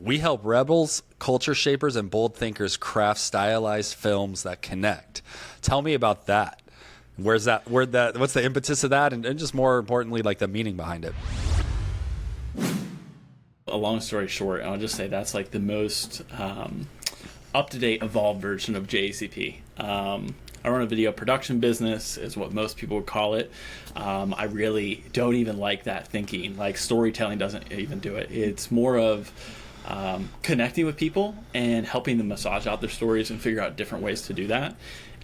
We help rebels, culture shapers, and bold thinkers craft stylized films that connect. Tell me about that. What's the impetus of that? And just more importantly, like the meaning behind it. A long story short, I'll just say that's like the most up-to-date, evolved version of JECP. I run a video production business, is what most people would call it. I really don't even like that thinking. Like, storytelling doesn't even do it. It's more of connecting with people and helping them massage out their stories and figure out different ways to do that.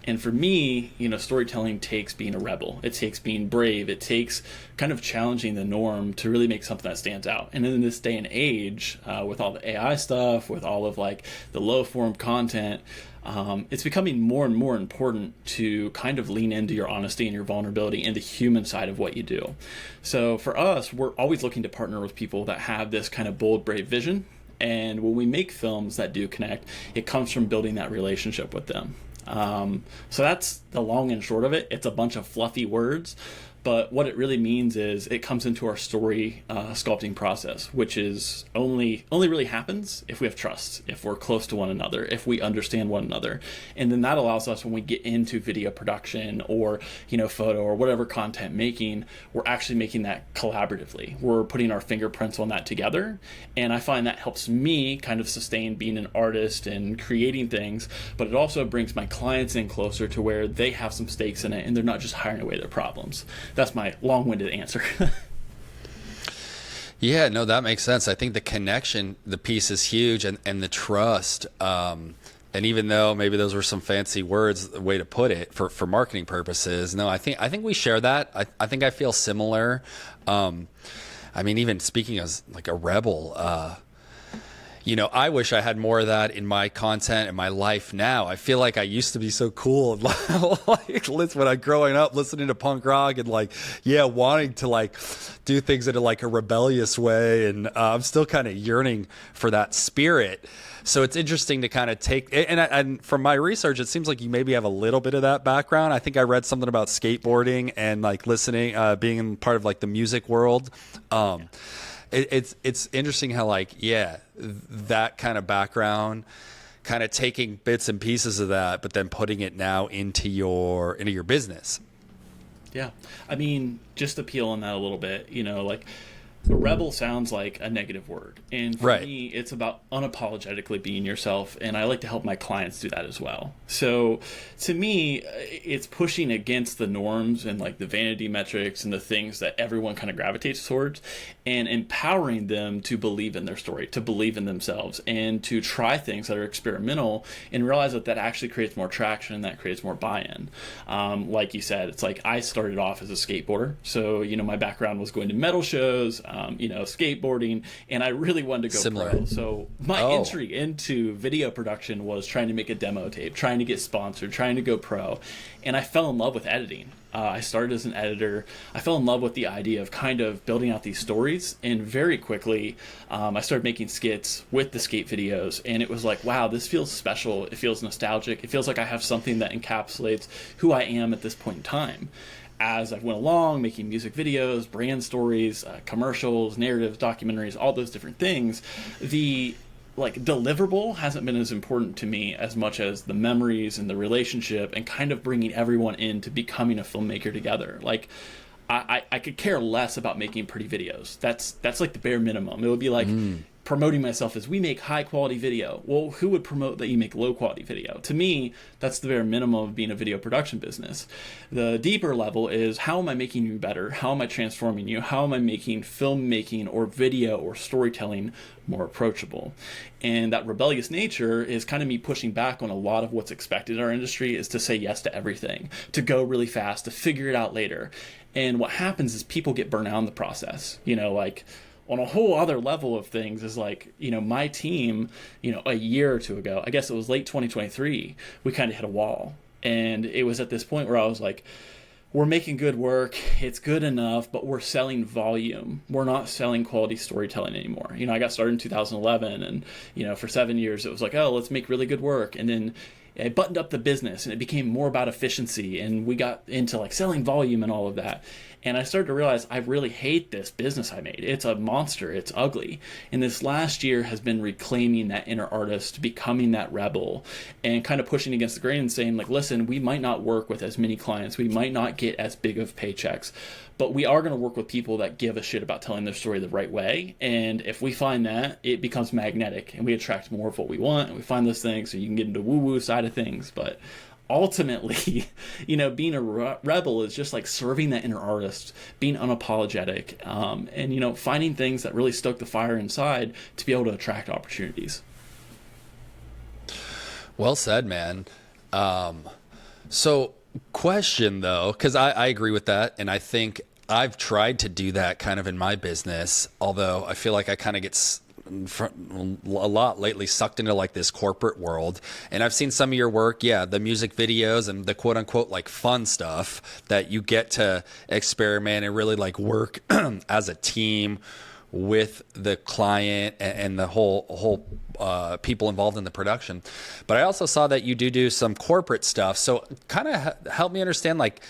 And for me, storytelling takes being a rebel. It takes being brave. It takes kind of challenging the norm to really make something that stands out. And in this day and age, with all the AI stuff, with all of like the low form content, it's becoming more and more important to kind of lean into your honesty and your vulnerability and the human side of what you do. So for us, we're always looking to partner with people that have this kind of bold, brave vision. And when we make films that do connect, it comes from building that relationship with them. So that's the long and short of it. It's a bunch of fluffy words, but what it really means is it comes into our story sculpting process, which is only really happens if we have trust, if we're close to one another, if we understand one another. And then that allows us, when we get into video production or photo or whatever content making, we're actually making that collaboratively. We're putting our fingerprints on that together, and I find that helps me kind of sustain being an artist and creating things, but it also brings my clients in closer to where they have some stakes in it and they're not just hiring away their problems. That's my long-winded answer. Yeah, no, that makes sense. I think the connection, the piece is huge, and the trust. And even though maybe those were some fancy words, the way to put it for marketing purposes, no, I think we share that. I think I feel similar. I mean, even speaking as like a rebel, I wish I had more of that in my content and my life now. I feel like I used to be so cool. Like, when I growing up listening to punk rock and wanting to do things in a rebellious way. And I'm still kind of yearning for that spirit. So it's interesting to kind of take, and from my research, it seems like you maybe have a little bit of that background. I think I read something about skateboarding and listening, being part of the music world. It's interesting how that kind of background, kind of taking bits and pieces of that, but then putting it now into your business. Yeah, I mean, just to peel on that a little bit, the rebel sounds like a negative word, and for me, it's about unapologetically being yourself, and I like to help my clients do that as well. So to me, it's pushing against the norms and the vanity metrics and the things that everyone kind of gravitates towards, and empowering them to believe in their story, to believe in themselves, and to try things that are experimental and realize that actually creates more traction, that creates more buy-in. Like you said, it's I started off as a skateboarder, so my background was going to metal shows, skateboarding, and I really wanted to go pro. So my entry into video production was trying to make a demo tape, trying to get sponsored, trying to go pro, and I fell in love with editing. I started as an editor. I fell in love with the idea of kind of building out these stories, and very quickly I started making skits with the skate videos, and it was wow, this feels special. It feels nostalgic. It feels like I have something that encapsulates who I am at this point in time. As I went along, making music videos, brand stories, commercials, narratives, documentaries, all those different things, the deliverable hasn't been as important to me as much as the memories and the relationship and kind of bringing everyone into becoming a filmmaker together. I could care less about making pretty videos. That's the bare minimum. It would be promoting myself as we make high quality video. Well, who would promote that you make low quality video? To me, that's the bare minimum of being a video production business. The deeper level is, how am I making you better? How am I transforming you? How am I making filmmaking or video or storytelling more approachable? And that rebellious nature is kind of me pushing back on a lot of what's expected in our industry, is to say yes to everything, to go really fast, to figure it out later. And what happens is people get burnt out in the process. On a whole other level of things is my team, a year or two ago, I guess it was late 2023, we kind of hit a wall. And it was at this point where I was we're making good work, it's good enough, but we're selling volume. We're not selling quality storytelling anymore. I got started in 2011, and for 7 years it was let's make really good work. And then it buttoned up the business, and it became more about efficiency, and we got into like selling volume and all of that. And I started to realize I really hate this business I made. It's a monster. It's ugly. And this last year has been reclaiming that inner artist, becoming that rebel, and kind of pushing against the grain and saying, like, listen, we might not work with as many clients. We might not get as big of paychecks, but we are going to work with people that give a shit about telling their story the right way. And if we find that, it becomes magnetic, and we attract more of what we want, and we find those things. So you can get into woo-woo side of things, but ultimately, being a rebel is just like serving that inner artist, being unapologetic, and finding things that really stoke the fire inside to be able to attract opportunities. Well said, man. So question though, because I agree with that, and I think I've tried to do that kind of in my business, although I feel like I kind of get a lot lately sucked into like this corporate world. And I've seen some of your work, the music videos and the quote unquote like fun stuff that you get to experiment and really like work as a team with the client and the whole people involved in the production. But I also saw that you do some corporate stuff. So kind of help me understand, like,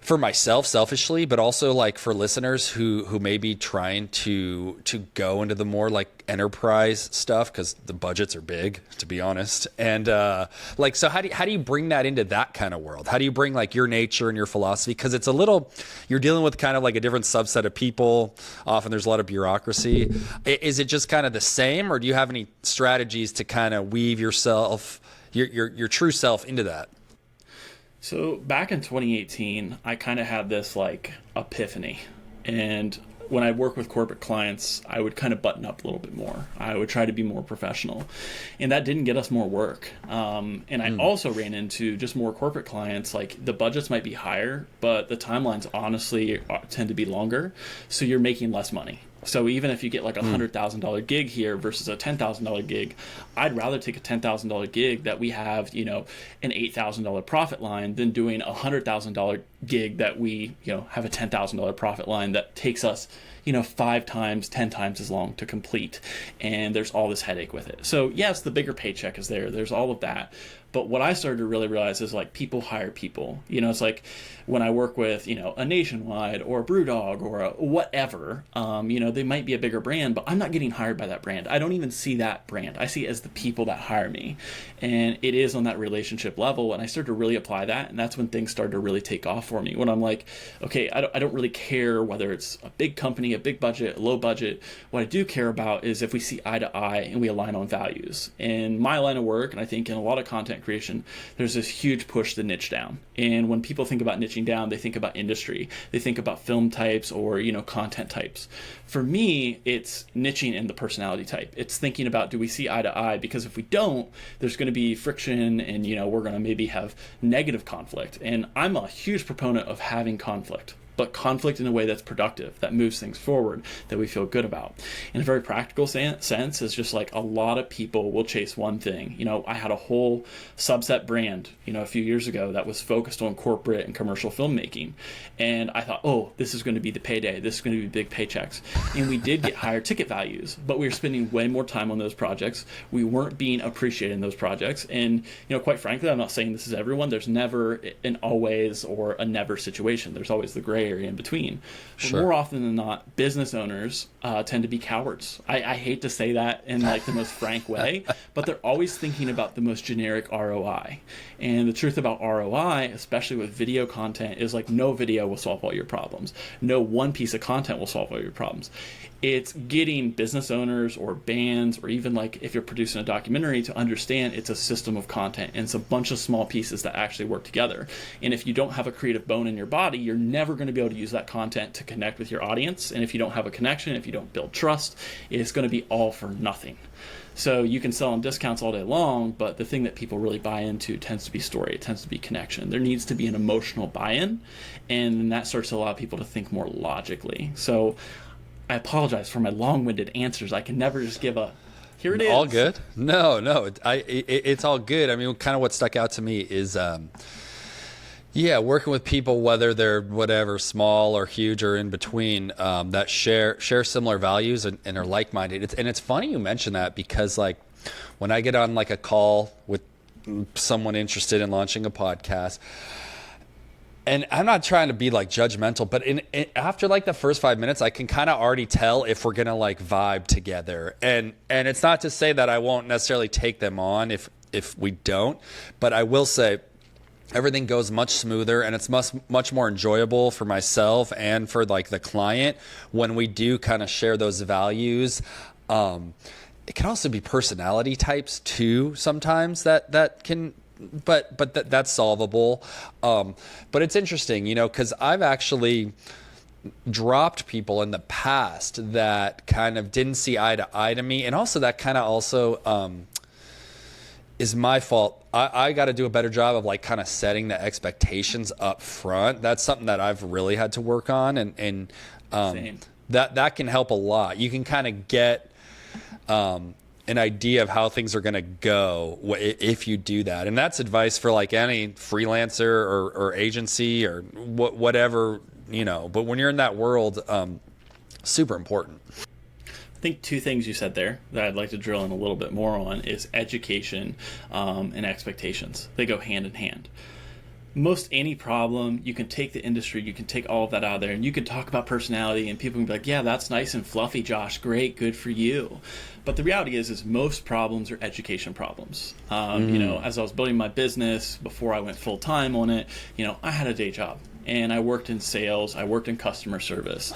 for myself selfishly, but also like for listeners who may be trying to go into the more like enterprise stuff, because the budgets are big, to be honest. And so how do you bring that into that kind of world? How do you bring like your nature and your philosophy? Because it's you're dealing with kind of like a different subset of people. Often there's a lot of bureaucracy. Is it just kind of the same, or do you have any strategies to kind of weave yourself, your true self into that? So back in 2018, I kind of had this like epiphany. And when I work with corporate clients, I would kind of button up a little bit more. I would try to be more professional. And that didn't get us more work. And I also ran into just more corporate clients. Like, the budgets might be higher, but the timelines honestly tend to be longer. So you're making less money. So even if you get like $100,000 gig here versus a $10,000 gig, I'd rather take a $10,000 gig that we have, an $8,000 profit line than doing a $100,000 gig that we, have a $10,000 profit line that takes us, 5 times, 10 times as long to complete. And there's all this headache with it. So yes, the bigger paycheck is there. There's all of that. But what I started to really realize is like people hire people. It's like when I work with, a Nationwide or a Brewdog or a whatever, they might be a bigger brand, but I'm not getting hired by that brand. I don't even see that brand. I see it as the people that hire me. And it is on that relationship level. And I started to really apply that. And that's when things started to really take off for me. When I'm like, okay, I don't really care whether it's a big company, a big budget, a low budget. What I do care about is if we see eye to eye and we align on values. In my line of work, and I think in a lot of content creation, there's this huge push to niche down. And when people think about niching down, they think about industry. They think about film types or, content types. For me, it's niching in the personality type. It's thinking about, do we see eye to eye? Because if we don't, there's going to be friction and, we're going to maybe have negative conflict. And I'm a huge proponent of having conflict, but conflict in a way that's productive, that moves things forward, that we feel good about. In a very practical sense, is just like a lot of people will chase one thing. I had a whole subset brand, a few years ago that was focused on corporate and commercial filmmaking. And I thought, oh, this is going to be the payday. This is going to be big paychecks. And we did get higher ticket values, but we were spending way more time on those projects. We weren't being appreciated in those projects. And, quite frankly, I'm not saying this is everyone. There's never an always or a never situation. There's always the gray area in between. Sure. But more often than not, business owners tend to be cowards. I hate to say that in like the most frank way, but they're always thinking about the most generic ROI. And the truth about ROI, especially with video content, is like no video will solve all your problems. No one piece of content will solve all your problems. It's getting business owners or bands, or even like if you're producing a documentary, to understand it's a system of content and it's a bunch of small pieces that actually work together. And if you don't have a creative bone in your body, you're never going to be able to use that content to connect with your audience. And if you don't have a connection, if you don't build trust, it's going to be all for nothing. So you can sell on discounts all day long, but the thing that people really buy into tends to be story. It tends to be connection. There needs to be an emotional buy-in, and that starts to allow people to think more logically. So I apologize for my long-winded answers. I can never just give a, here it is. All good. No, it's all good. I mean, kind of what stuck out to me is, working with people, whether they're whatever, small or huge or in between, that share similar values and are like-minded. It's funny you mention that, because like when I get on like a call with someone interested in launching a podcast. And I'm not trying to be like judgmental, but after like the first 5 minutes, I can kind of already tell if we're going to like vibe together. And it's not to say that I won't necessarily take them on if we don't, but I will say everything goes much smoother, and it's much more enjoyable for myself and for like the client when we do kind of share those values. It can also be personality types too sometimes that can, but that's solvable. But it's interesting, you know, because I've actually dropped people in the past that kind of didn't see eye to eye to me, and also that kind of also is my fault. I got to do a better job of like kind of setting the expectations up front. That's something that I've really had to work on, and that can help a lot. You can kind of get an idea of how things are going to go if you do that. And that's advice for like any freelancer or agency or whatever, you know, but when you're in that world, super important. I think two things you said there that I'd like to drill in a little bit more on is education and expectations. They go hand in hand. Most any problem, you can take the industry, you can take all of that out of there, and you can talk about personality, and people can be like, yeah, that's nice and fluffy, Josh, great, good for you. But the reality is most problems are education problems. You know, as I was building my business before I went full time on it, you know, I had a day job, and I worked in sales, I worked in customer service.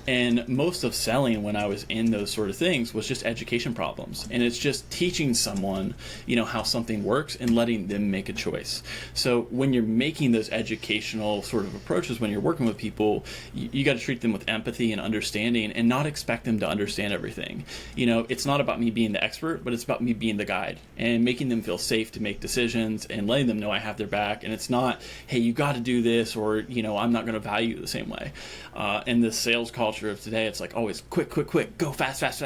And most of selling when I was in those sort of things was just education problems. And it's just teaching someone, you know, how something works and letting them make a choice. So when you're making those educational sort of approaches, when you're working with people, you got to treat them with empathy and understanding and not expect them to understand everything. You know, it's not about me being the expert, but it's about me being the guide and making them feel safe to make decisions and letting them know I have their back. And it's not, hey, you got to do this, or, you know, I'm not going to value you the same way. And the sales culture of today, it's like always quick, go fast.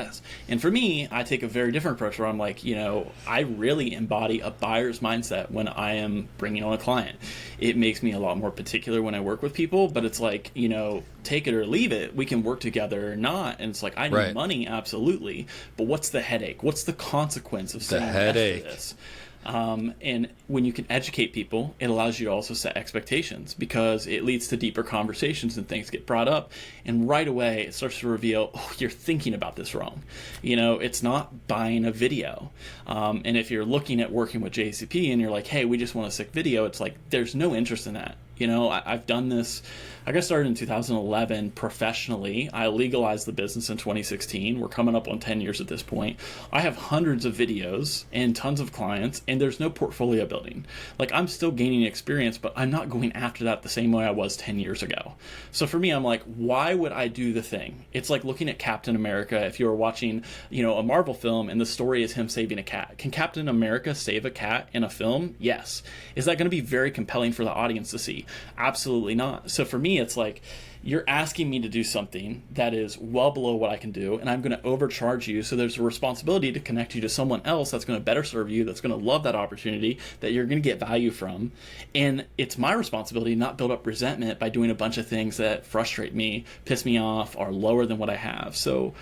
And for me, I take a very different approach where I'm like, you know, I really embody a buyer's mindset when I am bringing on a client. It makes me a lot more particular when I work with people, but it's like, you know, take it or leave it. We can work together or not. And it's like, I need money, absolutely. But what's the headache? What's the consequence of saying yes to this? And when you can educate people, it allows you to also set expectations, because it leads to deeper conversations and things get brought up. And right away, it starts to reveal, oh, you're thinking about this wrong. You know, it's not buying a video. And if you're looking at working with JECP and you're like, hey, we just want a sick video, it's like, there's no interest in that. You know, I've done this. I got started in 2011 professionally. I legalized the business in 2016. We're coming up on 10 years at this point. I have hundreds of videos and tons of clients, and there's no portfolio building. Like, I'm still gaining experience, but I'm not going after that the same way I was 10 years ago. So for me, I'm like, why would I do the thing? It's like looking at Captain America. If you were watching, you know, a Marvel film and the story is him saving a cat. Can Captain America save a cat in a film? Yes. Is that going to be very compelling for the audience to see? Absolutely not. So for me, it's like, you're asking me to do something that is well below what I can do, and I'm going to overcharge you. So there's a responsibility to connect you to someone else that's going to better serve you, that's going to love that opportunity, that you're going to get value from. And it's my responsibility to not build up resentment by doing a bunch of things that frustrate me, piss me off, are lower than what I have. So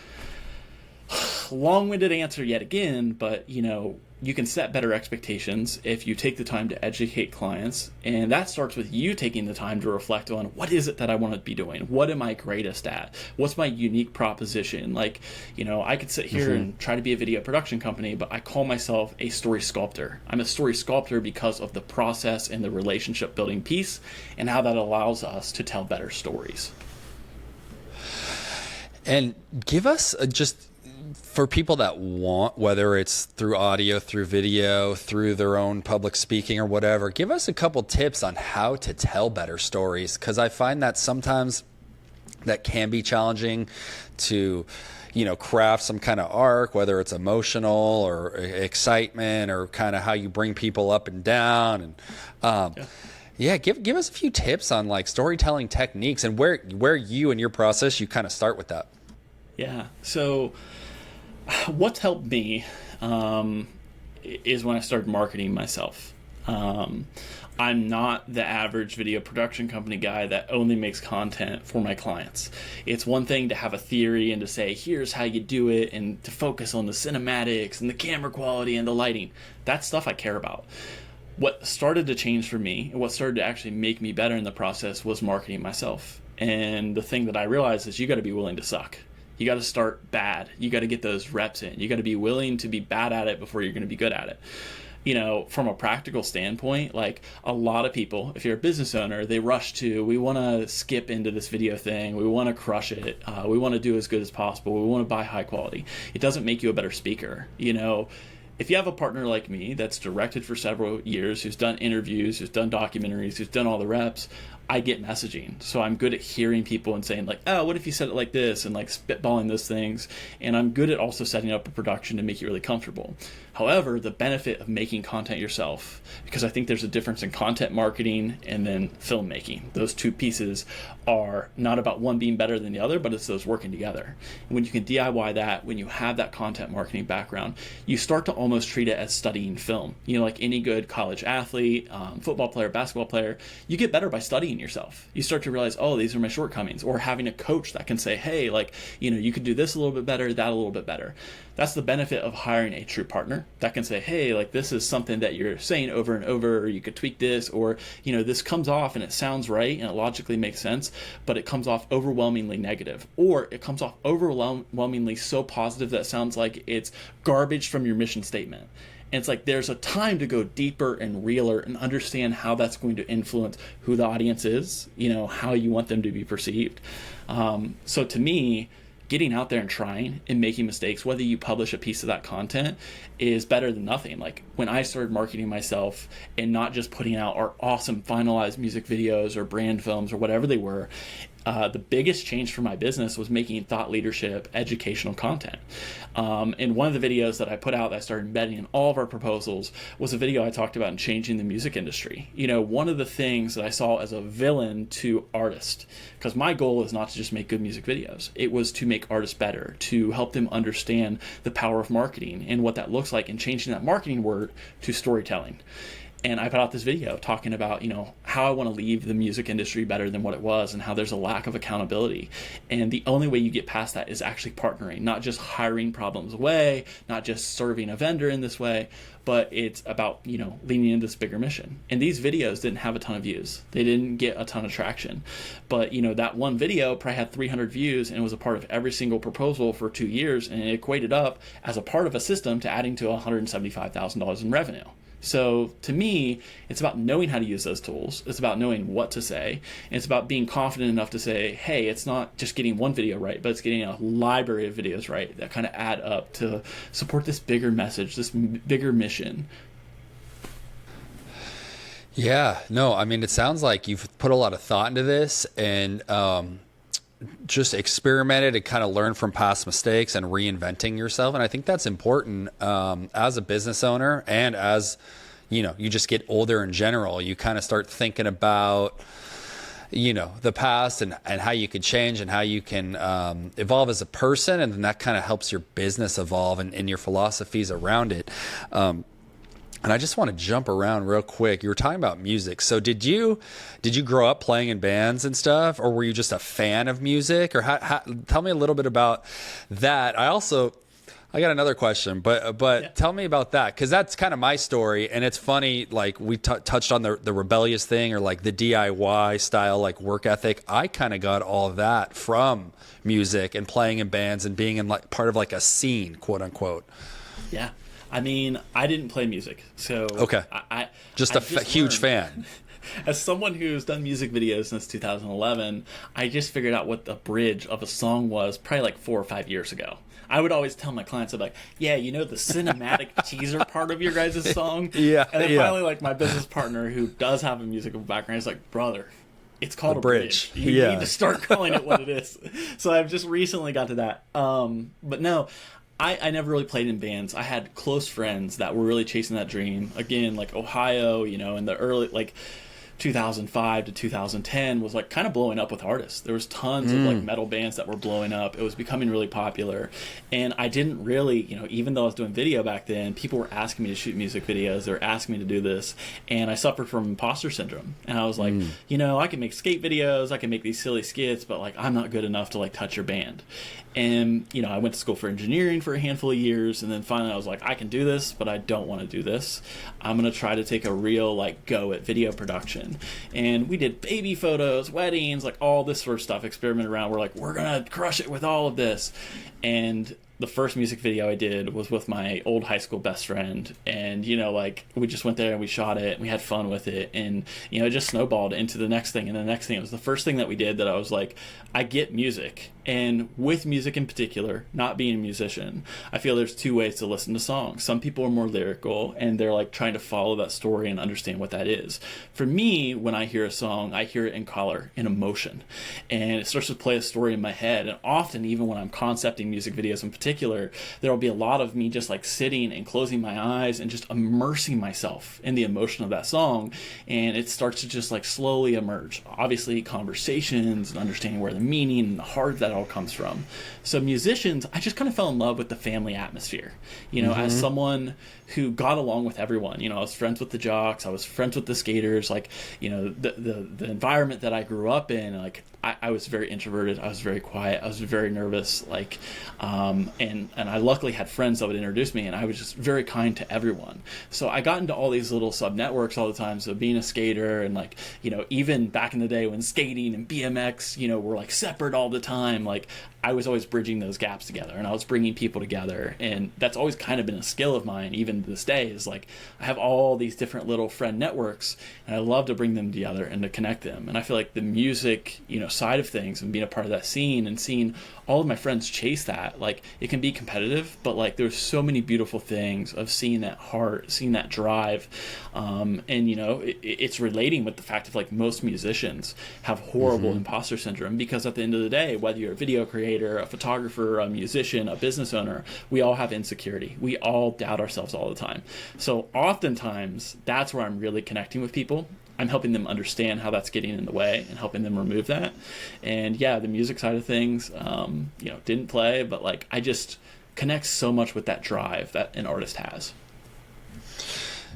long-winded answer yet again, but, you know, you can set better expectations if you take the time to educate clients, and that starts with you taking the time to reflect on, what is it that I want to be doing? What am I greatest at? What's my unique proposition? Like, you know, I could sit here and try to be a video production company, but I call myself a story sculptor. I'm a story sculptor because of the process and the relationship building piece and how that allows us to tell better stories. And give us just, for people that want, whether it's through audio, through video, through their own public speaking or whatever, give us a couple tips on how to tell better stories. Because I find that sometimes that can be challenging to, you know, craft some kind of arc, whether it's emotional or excitement or kind of how you bring people up and down. And give us a few tips on like storytelling techniques and where you and your process, you kind of start with that. Yeah. So what's helped me is when I started marketing myself. I'm not the average video production company guy that only makes content for my clients. It's one thing to have a theory and to say, here's how you do it, and to focus on the cinematics and the camera quality and the lighting. That's stuff I care about. what started to change for me and what started to actually make me better in the process was marketing myself. And the thing that I realized is you got to be willing to suck. You got to start bad. You got to get those reps in. You got to be willing to be bad at it before you're going to be good at it. You know, from a practical standpoint, like a lot of people, if you're a business owner, they rush to, we want to skip into this video thing. We want to crush it. We want to do as good as possible. We want to buy high quality. It doesn't make you a better speaker. You know, if you have a partner like me that's directed for several years, who's done interviews, who's done documentaries, who's done all the reps, I get messaging. So I'm good at hearing people and saying like, oh, what if you said it like this, and like spitballing those things. And I'm good at also setting up a production to make you really comfortable. However, the benefit of making content yourself, because I think there's a difference in content marketing and then filmmaking. Those two pieces are not about one being better than the other, but it's those working together. And when you can DIY that, when you have that content marketing background, you start to almost treat it as studying film. You know, like any good college athlete, football player, basketball player, you get better by studying yourself. You start to realize, oh, these are my shortcomings, or having a coach that can say, hey, like, you know, you could do this a little bit better, that a little bit better. That's the benefit of hiring a true partner that can say, hey, like this is something that you're saying over and over, or you could tweak this, or, you know, this comes off and it sounds right and it logically makes sense, but it comes off overwhelmingly negative, or it comes off overwhelmingly so positive that it sounds like it's garbage from your mission statement. And it's like there's a time to go deeper and realer and understand how that's going to influence who the audience is, you know, how you want them to be perceived. So to me, getting out there and trying and making mistakes, whether you publish a piece of that content, is better than nothing. Like when I started marketing myself and not just putting out our awesome finalized music videos or brand films or whatever they were, the biggest change for my business was making thought leadership, educational content. And one of the videos that I put out that I started embedding in all of our proposals was a video I talked about in changing the music industry. You know, one of the things that I saw as a villain to artists, because my goal is not to just make good music videos. It was to make artists better, to help them understand the power of marketing and what that looks like, and changing that marketing word to storytelling. And I put out this video talking about, you know, how I want to leave the music industry better than what it was, and how there's a lack of accountability. And the only way you get past that is actually partnering, not just hiring problems away, not just serving a vendor in this way, but it's about, you know, leaning into this bigger mission. And these videos didn't have a ton of views. They didn't get a ton of traction. But, you know, that one video probably had 300 views and was a part of every single proposal for 2 years. And it equated up as a part of a system to adding to $175,000 in revenue. So to me, it's about knowing how to use those tools. It's about knowing what to say. And it's about being confident enough to say, hey, it's not just getting one video right, but it's getting a library of videos right that kind of add up to support this bigger message, this bigger mission. Yeah, no, I mean, it sounds like you've put a lot of thought into this, and just experimented and kind of learned from past mistakes and reinventing yourself. And I think that's important as a business owner, and as, you know, you just get older in general, you kind of start thinking about, you know, the past and how you could change and how you can evolve as a person. And then that kind of helps your business evolve and your philosophies around it. And I just want to jump around real quick. You were talking about music. So did you grow up playing in bands and stuff, or were you just a fan of music? Or tell me a little bit about that. I got another question, but yeah. Tell me about that, because that's kind of my story. And it's funny, like we touched on the rebellious thing, or like the DIY style, like work ethic. I kind of got all of that from music and playing in bands and being in like part of like a scene, quote unquote. Yeah. I mean, I didn't play music, so okay. I just huge fan. As someone who's done music videos since 2011, I just figured out what the bridge of a song was probably like 4 or 5 years ago. I would always tell my clients, I'm like, yeah, you know, the cinematic teaser part of your guys' song? Yeah. And then finally, like, my business partner who does have a musical background is like, brother, it's called a bridge. You need to start calling it what it is. So I've just recently got to that. But no, I never really played in bands. I had close friends that were really chasing that dream. Again, like Ohio, you know, in the early, like 2005 to 2010 was like kind of blowing up with artists. There was tons of like metal bands that were blowing up. It was becoming really popular. And I didn't really, you know, even though I was doing video back then, people were asking me to shoot music videos. They were asking me to do this. And I suffered from imposter syndrome. And I was like, you know, I can make skate videos. I can make these silly skits, but like, I'm not good enough to like touch your band. And, you know, I went to school for engineering for a handful of years, and then finally I was like, I can do this, but I don't want to do this. I'm going to try to take a real, like, go at video production. And we did baby photos, weddings, like all this sort of stuff, experiment around. We're like, we're going to crush it with all of this. And the first music video I did was with my old high school best friend. And, you know, like, we just went there and we shot it and we had fun with it. And, you know, it just snowballed into the next thing and the next thing. It was the first thing that we did that I was like, I get music. And with music in particular, not being a musician, I feel there's two ways to listen to songs. Some people are more lyrical and they're like trying to follow that story and understand what that is. For me, when I hear a song, I hear it in color, in emotion. And it starts to play a story in my head. And often, even when I'm concepting music videos in particular, there will be a lot of me just like sitting and closing my eyes and just immersing myself in the emotion of that song. And it starts to just like slowly emerge. Obviously, conversations and understanding where the meaning and the heart that all comes from. So musicians, I just kind of fell in love with the family atmosphere. You know, as someone who got along with everyone, you know, I was friends with the jocks, I was friends with the skaters, like, you know, the environment that I grew up in, like, I was very introverted, I was very quiet, I was very nervous, like, and I luckily had friends that would introduce me, and I was just very kind to everyone. So I got into all these little sub networks all the time. So being a skater, and like, you know, even back in the day when skating and BMX, you know, were like separate all the time, like I was always bridging those gaps together, and I was bringing people together. And that's always kind of been a skill of mine, even to this day, is like I have all these different little friend networks, and I love to bring them together and to connect them. And I feel like the music, you know, side of things and being a part of that scene and seeing all of my friends chase that, like, it can be competitive, but like there's so many beautiful things of seeing that heart, seeing that drive, and you know, it's relating with the fact of like most musicians have horrible imposter syndrome, because at the end of the day, whether you're a video creator, a photographer, a musician, a business owner, we all have insecurity. We all doubt ourselves all the time. So oftentimes that's where I'm really connecting with people. I'm helping them understand how that's getting in the way and helping them remove that. And yeah, the music side of things, you know, didn't play, but like I just connect so much with that drive that an artist has.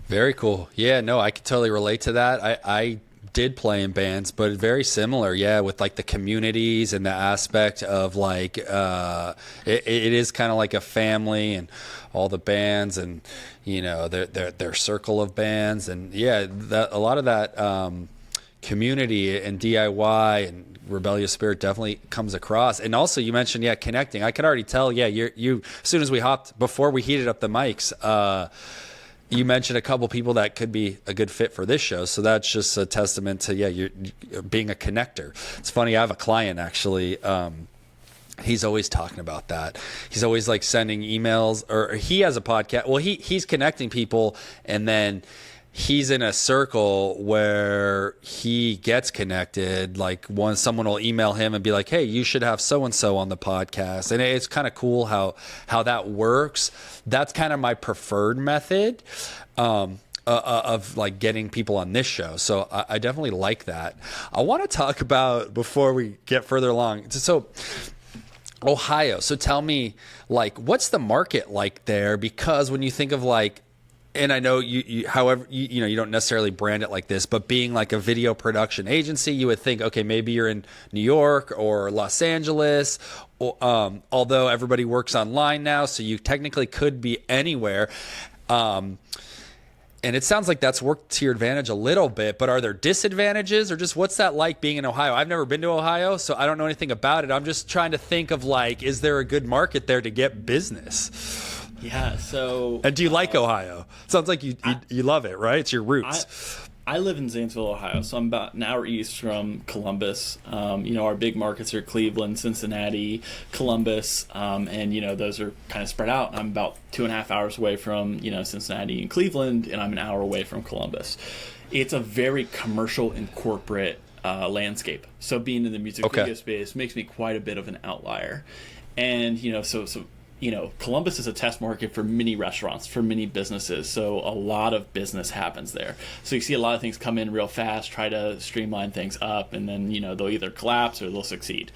Very cool. Yeah, no, I could totally relate to that. I did play in bands, but very similar, yeah, with like the communities and the aspect of like it is kind of like a family, and all the bands, and you know, their circle of bands, and yeah, that a lot of that community and DIY and rebellious spirit definitely comes across. And also you mentioned, yeah, connecting. I could already tell, yeah, you as soon as we hopped, before we heated up the mics, you mentioned a couple people that could be a good fit for this show. So that's just a testament to, yeah, you're being a connector. It's funny, I have a client actually, he's always talking about that. He's always like sending emails, or he has a podcast. Well, he's connecting people, and then he's in a circle where he gets connected. Like someone will email him and be like, hey, you should have so-and-so on the podcast. And it's kind of cool how that works. That's kind of my preferred method of like getting people on this show. So I definitely like that. I want to talk about, before we get further along, so Ohio. So tell me, like, what's the market like there? Because when you think of like, and I know you however, you know, you don't necessarily brand it like this, but being like a video production agency, you would think, okay, maybe you're in New York or Los Angeles, or, although everybody works online now, so you technically could be anywhere. And it sounds like that's worked to your advantage a little bit, but are there disadvantages, or just what's that like being in Ohio? I've never been to Ohio, so I don't know anything about it. I'm just trying to think of like, is there a good market there to get business? Yeah, so... And do you like Ohio? Sounds like you love it, right? It's your roots. I live in Zanesville, Ohio, so I'm about an hour east from Columbus. You know, our big markets are Cleveland, Cincinnati, Columbus, and, you know, those are kind of spread out. I'm about 2.5 hours away from, you know, Cincinnati and Cleveland, and I'm an hour away from Columbus. It's a very commercial and corporate landscape. So being in the music video space makes me quite a bit of an outlier. And, you know, so you know, Columbus is a test market for many restaurants, for many businesses. So a lot of business happens there. So you see a lot of things come in real fast, try to streamline things up, and then, you know, they'll either collapse or they'll succeed.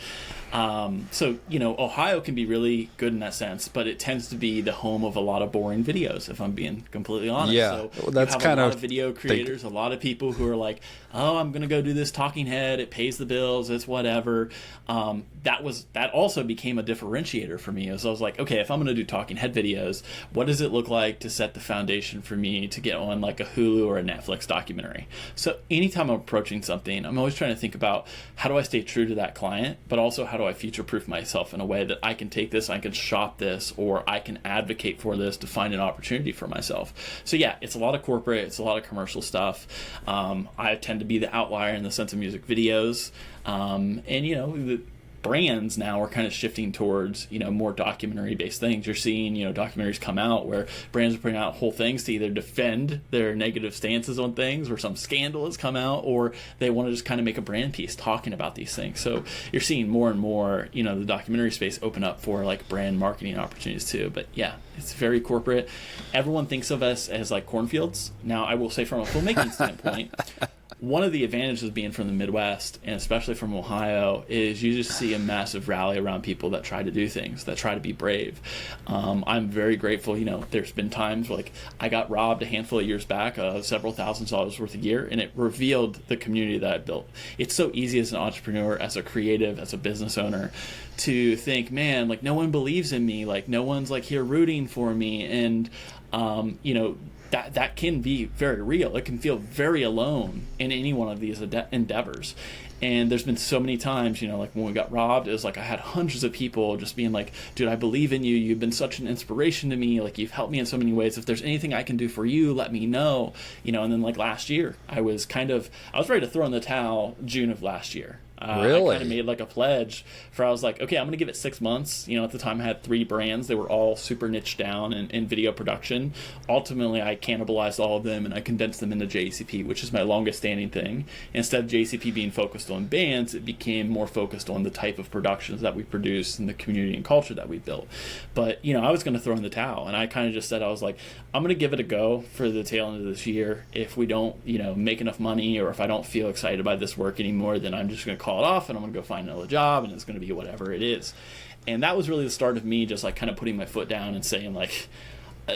So, Ohio can be really good in that sense, but it tends to be the home of a lot of boring videos, if I'm being completely honest. Yeah, So well, that's you have kind a lot of of video creators, a lot of people who are like, oh, I'm going to go do this talking head. It pays the bills. It's whatever. That also became a differentiator for me. So I was like, okay, if I'm going to do talking head videos, what does it look like to set the foundation for me to get on like a Hulu or a Netflix documentary? So anytime I'm approaching something, I'm always trying to think about how do I stay true to that client, but also how do I future-proof myself in a way that I can take this, I can shop this, or I can advocate for this to find an opportunity for myself. So yeah, it's a lot of corporate, it's a lot of commercial stuff. I tend to be the outlier in the sense of music videos. The brands now are kind of shifting towards, more documentary based things. You're seeing, documentaries come out where brands are putting out whole things to either defend their negative stances on things, or some scandal has come out, or they want to just kind of make a brand piece talking about these things. So you're seeing more and more, the documentary space open up for like brand marketing opportunities too. But yeah, it's very corporate. Everyone thinks of us as like cornfields. Now I will say, from a filmmaking standpoint, one of the advantages of being from the Midwest, and especially from Ohio, is you just see a massive rally around people that try to do things, that try to be brave. I'm very grateful. There's been times like I got robbed a handful of years back, several $1,000s worth a year, and it revealed the community that I built. It's so easy as an entrepreneur, as a creative, as a business owner, to think, man, like no one believes in me, like no one's like here rooting for me, and that can be very real. It can feel very alone in any one of these endeavors. And there's been so many times, like when we got robbed, it was like I had hundreds of people just being like, dude, I believe in you. You've been such an inspiration to me. Like, you've helped me in so many ways. If there's anything I can do for you, let me know. And then like last year, I was ready to throw in the towel June of last year. Really? I kind of made like a pledge I was like, okay, I'm going to give it 6 months. At the time I had 3 brands. They were all super niche down in video production. Ultimately, I cannibalized all of them and I condensed them into JECP, which is my longest standing thing. Instead of JECP being focused on bands, it became more focused on the type of productions that we produce and the community and culture that we built. But, I was going to throw in the towel, and I kind of just said, I was like, I'm going to give it a go for the tail end of this year. If we don't, make enough money, or if I don't feel excited by this work anymore, then I'm just going to call it off and I'm going to go find another job, and it's going to be whatever it is. And that was really the start of me just like kind of putting my foot down and saying like,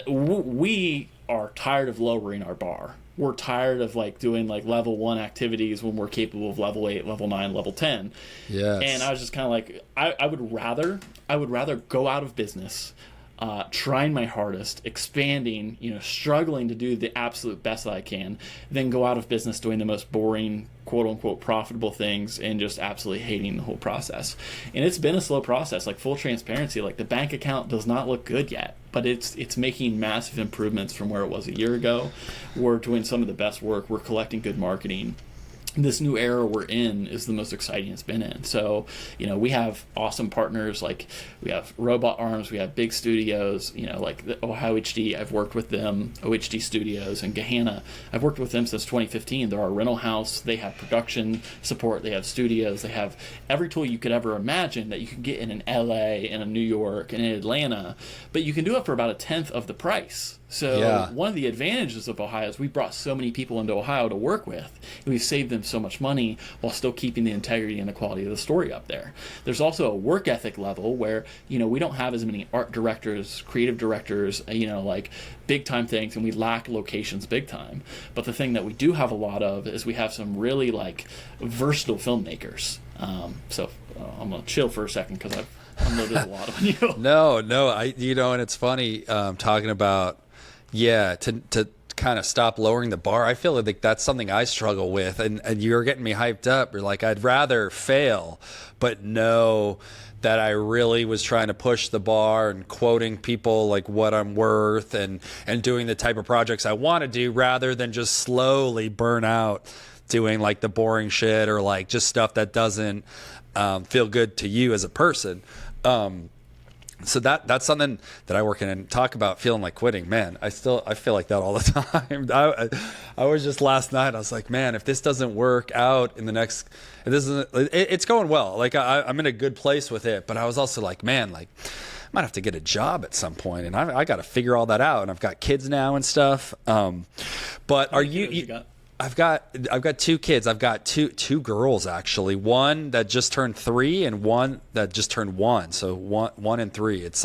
we are tired of lowering our bar. We're tired of like doing like level 1 activities when we're capable of level 8, level 9, level 10. Yes. And I was just kind of like, I would rather go out of business, trying my hardest, expanding, struggling to do the absolute best that I can, then go out of business doing the most boring, quote unquote, profitable things and just absolutely hating the whole process. And it's been a slow process, like full transparency, like the bank account does not look good yet, but it's making massive improvements from where it was a year ago. We're doing some of the best work. We're collecting good marketing. This new era we're in is the most exciting it's been in. So, we have awesome partners, like we have Robot Arms, we have big studios, like the Ohio HD, I've worked with them, OHD Studios, and Gehenna. I've worked with them since 2015. They're our rental house. They have production support. They have studios. They have every tool you could ever imagine that you could get in an LA, in a New York, and in Atlanta, but you can do it for about 1/10 of the price. So One of the advantages of Ohio is we brought so many people into Ohio to work with, and we've saved them so much money while still keeping the integrity and the quality of the story up there. There's also a work ethic level where, we don't have as many art directors, creative directors, like big time things, and we lack locations big time. But the thing that we do have a lot of is we have some really like versatile filmmakers. I'm going to chill for a second because I've unloaded a lot on you. No, and it's funny talking about, to kind of stop lowering the bar. I feel like that's something I struggle with, and you're getting me hyped up. You're like, I'd rather fail, but know that I really was trying to push the bar and quoting people like what I'm worth and doing the type of projects I want to do rather than just slowly burn out doing like the boring shit or like just stuff that doesn't feel good to you as a person. So that's something that I work in and talk about feeling like quitting. Man, I feel like that all the time. I was just last night, I was like, man, if this doesn't work out in the next, it's going well. Like I'm in a good place with it, but I was also like, man, like I might have to get a job at some point, and I got to figure all that out. And I've got kids now and stuff. But are you I've got 2 kids. I've got two girls actually. One that just turned 3 and one that just turned 1. So 1 and 3. It's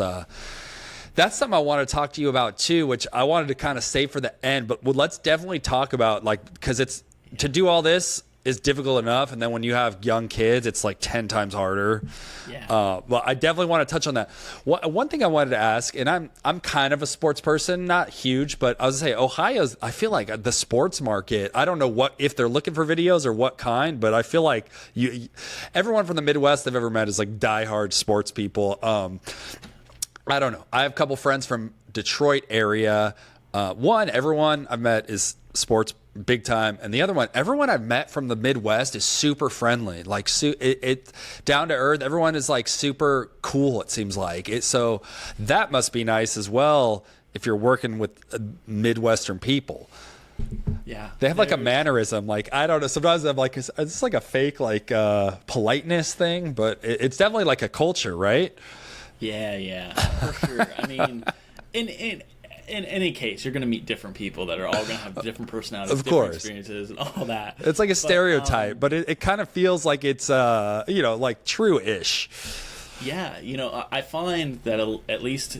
that's something I want to talk to you about too, which I wanted to kind of save for the end. But let's definitely talk about, like, because it's to do all this is difficult enough, and then when you have young kids, it's like 10 times harder. Yeah. Well, I definitely want to touch on that. One thing I wanted to ask, and I'm kind of a sports person, not huge, but I was gonna say Ohio's. I feel like the sports market. I don't know if they're looking for videos or what kind, but I feel like everyone from the Midwest I've ever met is like diehard sports people. I don't know. I have a couple friends from Detroit area. Everyone I've met is sports big time, and the other one, everyone I've met from the Midwest is super friendly, like it down to earth. Everyone is like super cool, it seems like it. So that must be nice as well if you're working with Midwestern people. Yeah, they have like a mannerism, like I don't know, sometimes I'm like, it's like a fake like politeness thing, but it's definitely like a culture, right? Yeah, for sure. I mean, in any case, you're going to meet different people that are all going to have different personalities, different experiences, and all that. It's like a stereotype, but it kind of feels like it's, like true-ish. Yeah, I find that at least,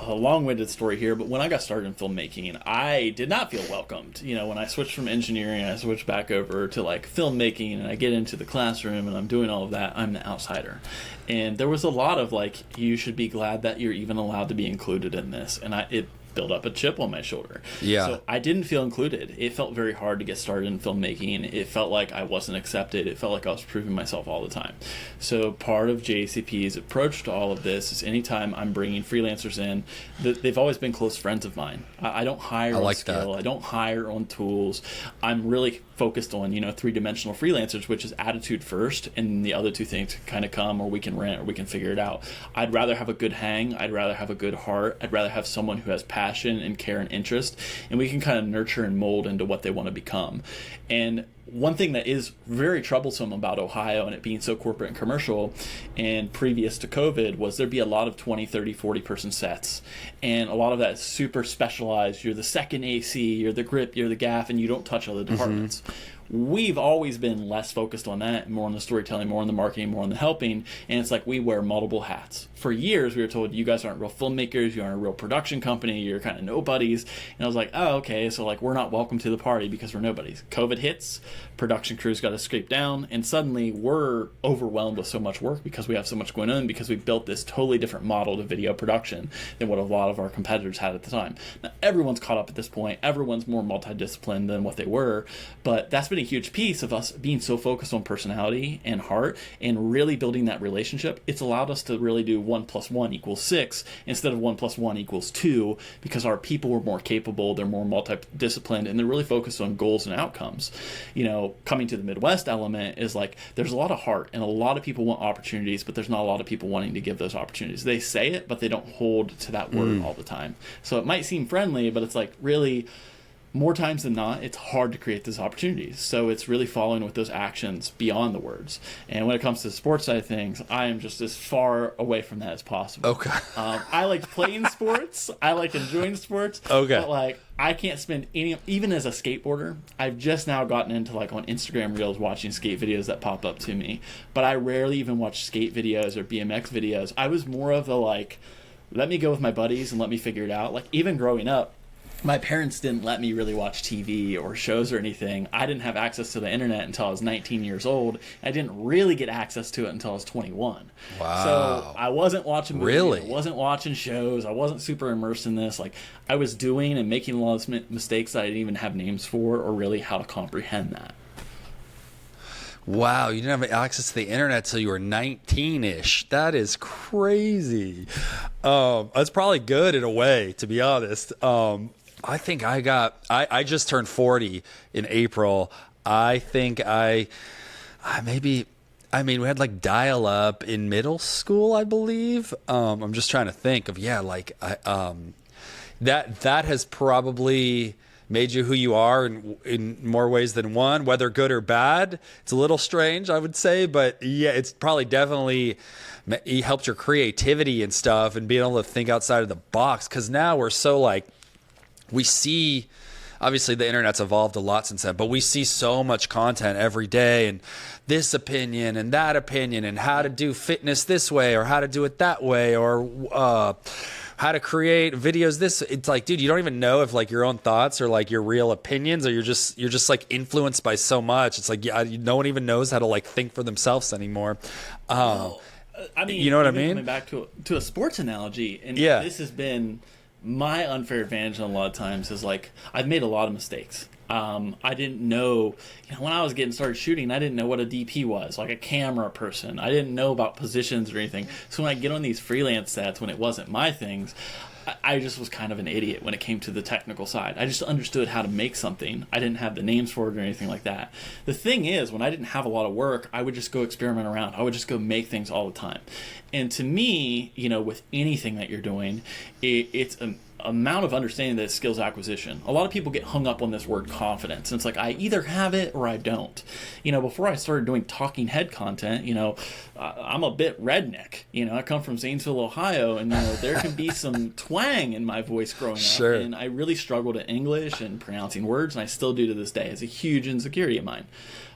a long-winded story here, but when I got started in filmmaking, I did not feel welcomed. When I switched from engineering, I switched back over to like filmmaking, and I get into the classroom and I'm doing all of that, I'm the outsider. And there was a lot of like, you should be glad that you're even allowed to be included in this. And it built up a chip on my shoulder. Yeah. So I didn't feel included. It felt very hard to get started in filmmaking. It felt like I wasn't accepted. It felt like I was proving myself all the time. So part of JECP's approach to all of this is anytime I'm bringing freelancers in, they've always been close friends of mine. I don't hire on skill. I don't hire on tools. I'm really focused on, 3-dimensional freelancers, which is attitude first, and the other 2 things kind of come, or we can rent, or we can figure it out. I'd rather have a good hang. I'd rather have a good heart. I'd rather have someone who has passion and care and interest, and we can kind of nurture and mold into what they want to become. And one thing that is very troublesome about Ohio and it being so corporate and commercial and previous to COVID was there'd be a lot of 20, 30, 40 person sets. And a lot of that is super specialized. You're the second AC, you're the grip, you're the gaff, and you don't touch other departments. We've always been less focused on that, more on the storytelling, more on the marketing, more on the helping, and it's like we wear multiple hats. For years, we were told, you guys aren't real filmmakers, you aren't a real production company, you're kind of nobodies. And I was like, oh, okay, so like we're not welcome to the party because we're nobodies. COVID hits, production crews got to scrape down, and suddenly we're overwhelmed with so much work because we have so much going on, because we built this totally different model to video production than what a lot of our competitors had at the time. Now, everyone's caught up at this point. Everyone's more multidisciplined than what they were, but that's been a huge piece of us being so focused on personality and heart and really building that relationship. It's allowed us to really do 1 + 1 = 6 instead of 1 + 1 = 2, because our people were more capable, they're more multidisciplined, and they're really focused on goals and outcomes. Coming to the Midwest element is like there's a lot of heart, and a lot of people want opportunities, but there's not a lot of people wanting to give those opportunities. They say it, but they don't hold to that word all the time. So it might seem friendly, but it's like really, more times than not, it's hard to create those opportunities. So it's really following with those actions beyond the words. And when it comes to the sports side of things, I am just as far away from that as possible. Okay. I like playing sports. I like enjoying sports. Okay. But like, I can't spend even as a skateboarder, I've just now gotten into like on Instagram Reels watching skate videos that pop up to me. But I rarely even watch skate videos or BMX videos. I was more of a like, let me go with my buddies and let me figure it out. Like even growing up, my parents didn't let me really watch TV or shows or anything. I didn't have access to the internet until I was 19 years old. I didn't really get access to it until I was 21. Wow. So I wasn't watching movies. Really? I wasn't watching shows. I wasn't super immersed in this. Like I was doing and making a lot of mistakes that I didn't even have names for or really how to comprehend that. Wow, you didn't have access to the internet till you were 19-ish. That is crazy. That's probably good in a way, to be honest. I think I just turned 40 in April. I think we had like dial up in middle school, I believe. I'm just trying to think of, that has probably made you who you are in more ways than one, whether good or bad. It's a little strange, I would say, but yeah, it's probably definitely helped your creativity and stuff and being able to think outside of the box. Cause now we're so like, we see obviously the internet's evolved a lot since then, but we see so much content every day, and this opinion and that opinion, and how to do fitness this way or how to do it that way, or how to create videos this. It's like, dude, you don't even know if like your own thoughts are like your real opinions, or you're just like influenced by so much. It's like, yeah, no one even knows how to like think for themselves anymore. I mean, you know what I mean? Coming back to a sports analogy, and yeah, this has been my unfair advantage a lot of times, is like I've made a lot of mistakes. I didn't know, when I was getting started shooting, I didn't know what a DP was, like a camera person. I didn't know about positions or anything. So when I get on these freelance sets, when it wasn't my things, I just was kind of an idiot when it came to the technical side. I just understood how to make something. I didn't have the names for it or anything like that. The thing is, when I didn't have a lot of work, I would just go experiment around. I would just go make things all the time. And to me, with anything that you're doing, it's an amount of understanding that it's skills acquisition. A lot of people get hung up on this word confidence. And it's like, I either have it or I don't. Before I started doing talking head content, I'm a bit redneck. I come from Zanesville, Ohio, and there can be some twang in my voice growing up. And I really struggled at English and pronouncing words, and I still do to this day. It's a huge insecurity of mine.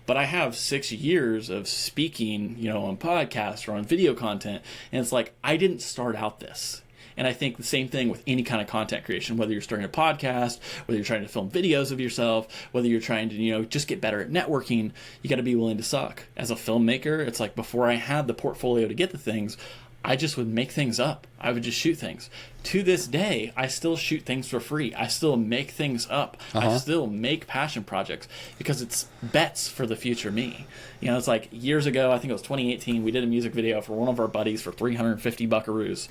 But I have 6 years of speaking, on podcasts or on video content, and it's like, I didn't start out this. And I think the same thing with any kind of content creation, whether you're starting a podcast, whether you're trying to film videos of yourself, whether you're trying to, just get better at networking, you got to be willing to suck. As a filmmaker, it's like, before I had the portfolio to get the things, I just would make things up. I would just shoot things. To this day, I still shoot things for free. I still make things up. I still make passion projects because it's bets for the future me. It's like years ago, I think it was 2018, we did a music video for one of our buddies for 350 buckaroos.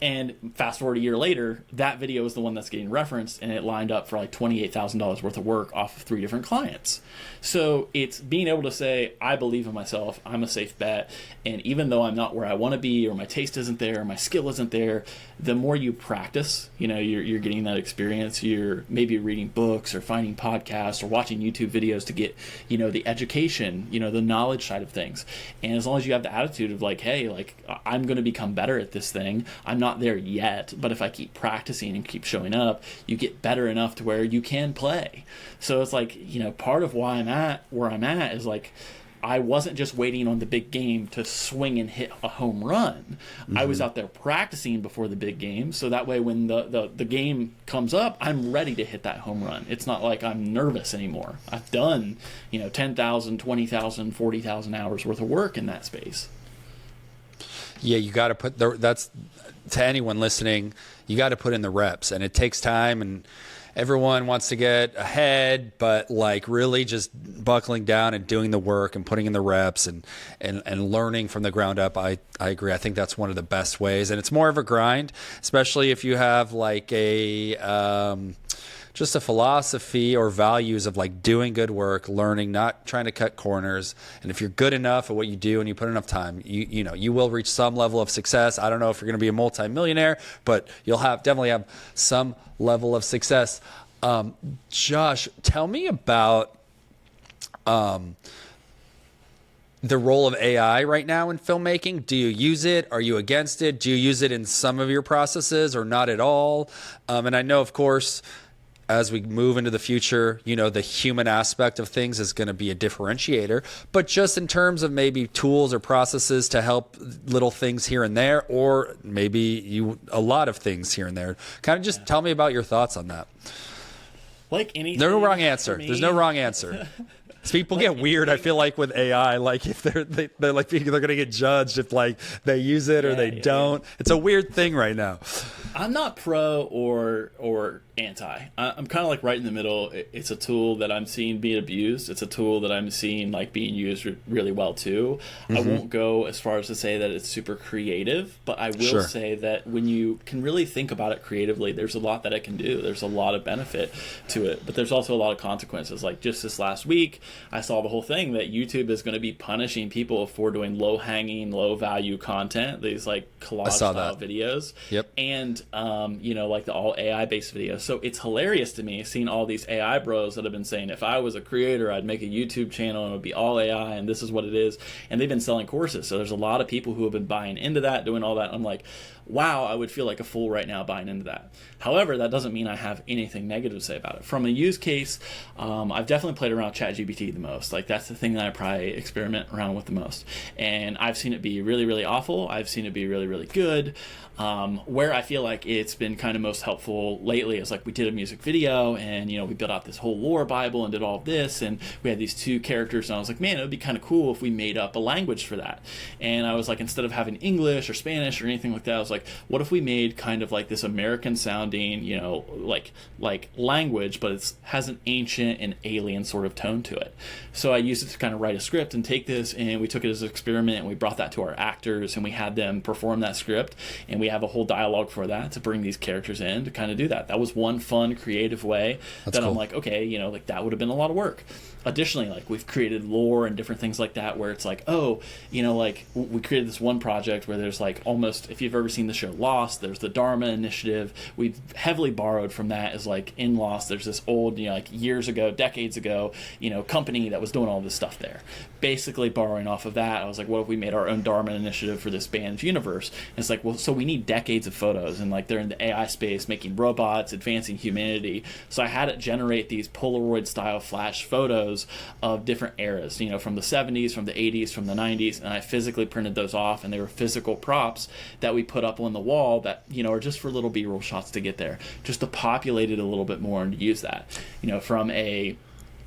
And fast forward a year later, that video is the one that's getting referenced, and it lined up for like $28,000 worth of work off of 3 different clients. So it's being able to say, I believe in myself, I'm a safe bet, and even though I'm not where I want to be, or my taste isn't there, or my skill isn't there, the more you practice, you're getting that experience. You're maybe reading books or finding podcasts or watching YouTube videos to get, the education, the knowledge side of things. And as long as you have the attitude of like, hey, like, I'm going to become better at this thing. I'm not there yet, but if I keep practicing and keep showing up, you get better enough to where you can play. So it's like, part of why I'm at where I'm at is like, I wasn't just waiting on the big game to swing and hit a home run. I was out there practicing before the big game, so that way when the game comes up, I'm ready to hit that home run. It's not like I'm nervous anymore. I've done 10,000, 20,000, 40,000 hours worth of work in that space. Yeah, you got to put that's to anyone listening, you got to put in the reps, and it takes time, and everyone wants to get ahead, but like really just buckling down and doing the work and putting in the reps and learning from the ground up. I agree. I think that's one of the best ways. And it's more of a grind, especially if you have like just a philosophy or values of like doing good work, learning, not trying to cut corners. And if you're good enough at what you do and you put enough time, you will reach some level of success. I don't know if you're going to be a multimillionaire, but you'll definitely have some level of success. Josh, tell me about the role of AI right now in filmmaking. Do you use it? Are you against it? Do you use it in some of your processes or not at all? And I know, of course, as we move into the future, the human aspect of things is going to be a differentiator, but just in terms of maybe tools or processes to help little things here and there, or maybe a lot of things here and there, kind of just tell me about your thoughts on that. Like anything. No wrong answer. There's no wrong answer. People get weird. I feel like with AI, like if they're like they're going to get judged if like they use it or they don't. Yeah. It's a weird thing right now. I'm not pro or anti. I'm kind of like right in the middle. It's a tool that I'm seeing being abused. It's a tool that I'm seeing like being used really well too. I won't go as far as to say that it's super creative, but I will say that when you can really think about it creatively, there's a lot that it can do. There's a lot of benefit to it, but there's also a lot of consequences. Like just this last week, I saw the whole thing that YouTube is going to be punishing people for doing low-hanging, low-value content, these like collage-style videos. Yep. And, like the all AI-based videos. So it's hilarious to me seeing all these AI bros that have been saying, if I was a creator, I'd make a YouTube channel and it would be all AI and this is what it is. And they've been selling courses. So there's a lot of people who have been buying into that, doing all that. I'm like, wow, I would feel like a fool right now buying into that. However, that doesn't mean I have anything negative to say about it. From a use case, I've definitely played around with ChatGPT the most. Like, that's the thing that I probably experiment around with the most. And I've seen it be really, really awful. I've seen it be really, really good. Where I feel like it's been kind of most helpful lately is like we did a music video and, we built out this whole lore Bible and did all of this. And we had these 2 characters. And I was like, man, it would be kind of cool if we made up a language for that. And I was like, instead of having English or Spanish or anything like that, I was like, what if we made kind of like this American sounding, like language, but it has an ancient and alien sort of tone to it. So I used it to kind of write a script and take this, and we took it as an experiment, and we brought that to our actors, and we had them perform that script, and we have a whole dialogue for that to bring these characters in to kind of do that. That was one fun, creative way that cool. I'm like, okay, like that would have been a lot of work. Additionally, like we've created lore and different things like that where it's like, like we created this one project where there's like almost, if you've ever seen the show Lost, there's the Dharma Initiative. We've heavily borrowed from that as like in Lost, there's this old, like years ago, decades ago, company that was doing all this stuff there. Basically borrowing off of that, I was like, what if we made our own Dharma Initiative for this band's universe? And it's like, well, so we need decades of photos, and like they're in the AI space making robots, advancing humanity. So I had it generate these Polaroid style flash photos of different eras, from the 70s, from the 80s, from the 90s, and I physically printed those off, and they were physical props that we put up on the wall that, are just for little B-roll shots to get there, just to populate it a little bit more and to use that. From a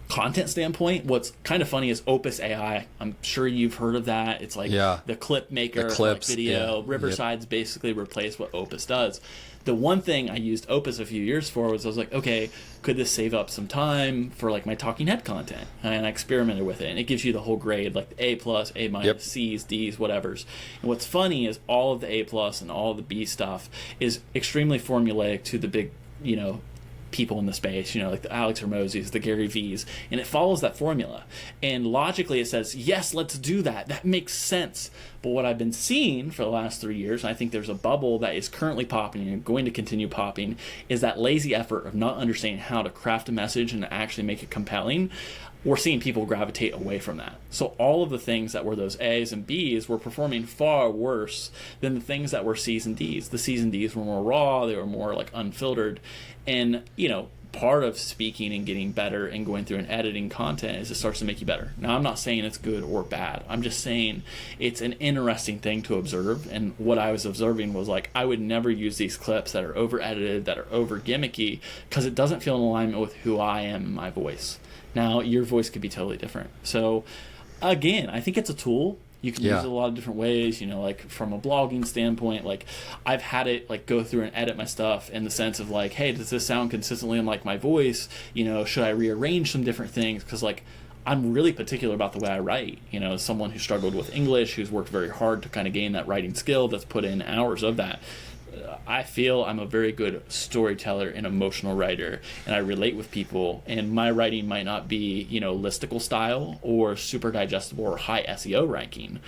content standpoint, what's kind of funny is Opus AI. I'm sure you've heard of that. It's like the clip maker, the clips, like video. Riverside's basically replaced what Opus does. The one thing I used Opus a few years for was I was like, okay, could this save up some time for like my talking head content? And I experimented with it, and it gives you the whole grade, like the A+, A-, C's, D's, whatevers. And what's funny is all of the A+ and all of the B stuff is extremely formulaic to the big, people in the space, like the Alex Hormozzi's, the Gary V's, and it follows that formula. And logically it says, yes, let's do that. That makes sense. But what I've been seeing for the last 3 years, and I think there's a bubble that is currently popping and going to continue popping, is that lazy effort of not understanding how to craft a message and actually make it compelling. We're seeing people gravitate away from that. So all of the things that were those A's and B's were performing far worse than the things that were C's and D's. The C's and D's were more raw, they were more like unfiltered. And, part of speaking and getting better and going through and editing content is it starts to make you better. Now, I'm not saying it's good or bad. I'm just saying it's an interesting thing to observe. And what I was observing was like, I would never use these clips that are over edited, that are over gimmicky, because it doesn't feel in alignment with who I am and my voice. Now, your voice could be totally different. So, again, I think it's a tool. You can use it a lot of different ways, like from a blogging standpoint, like I've had it like go through and edit my stuff in the sense of like, hey, does this sound consistently like my voice? Should I rearrange some different things? Because like I'm really particular about the way I write, as someone who struggled with English, who's worked very hard to kind of gain that writing skill, that's put in hours of that. I feel I'm a very good storyteller and emotional writer, and I relate with people, and my writing might not be, listicle style or super digestible or high SEO ranking,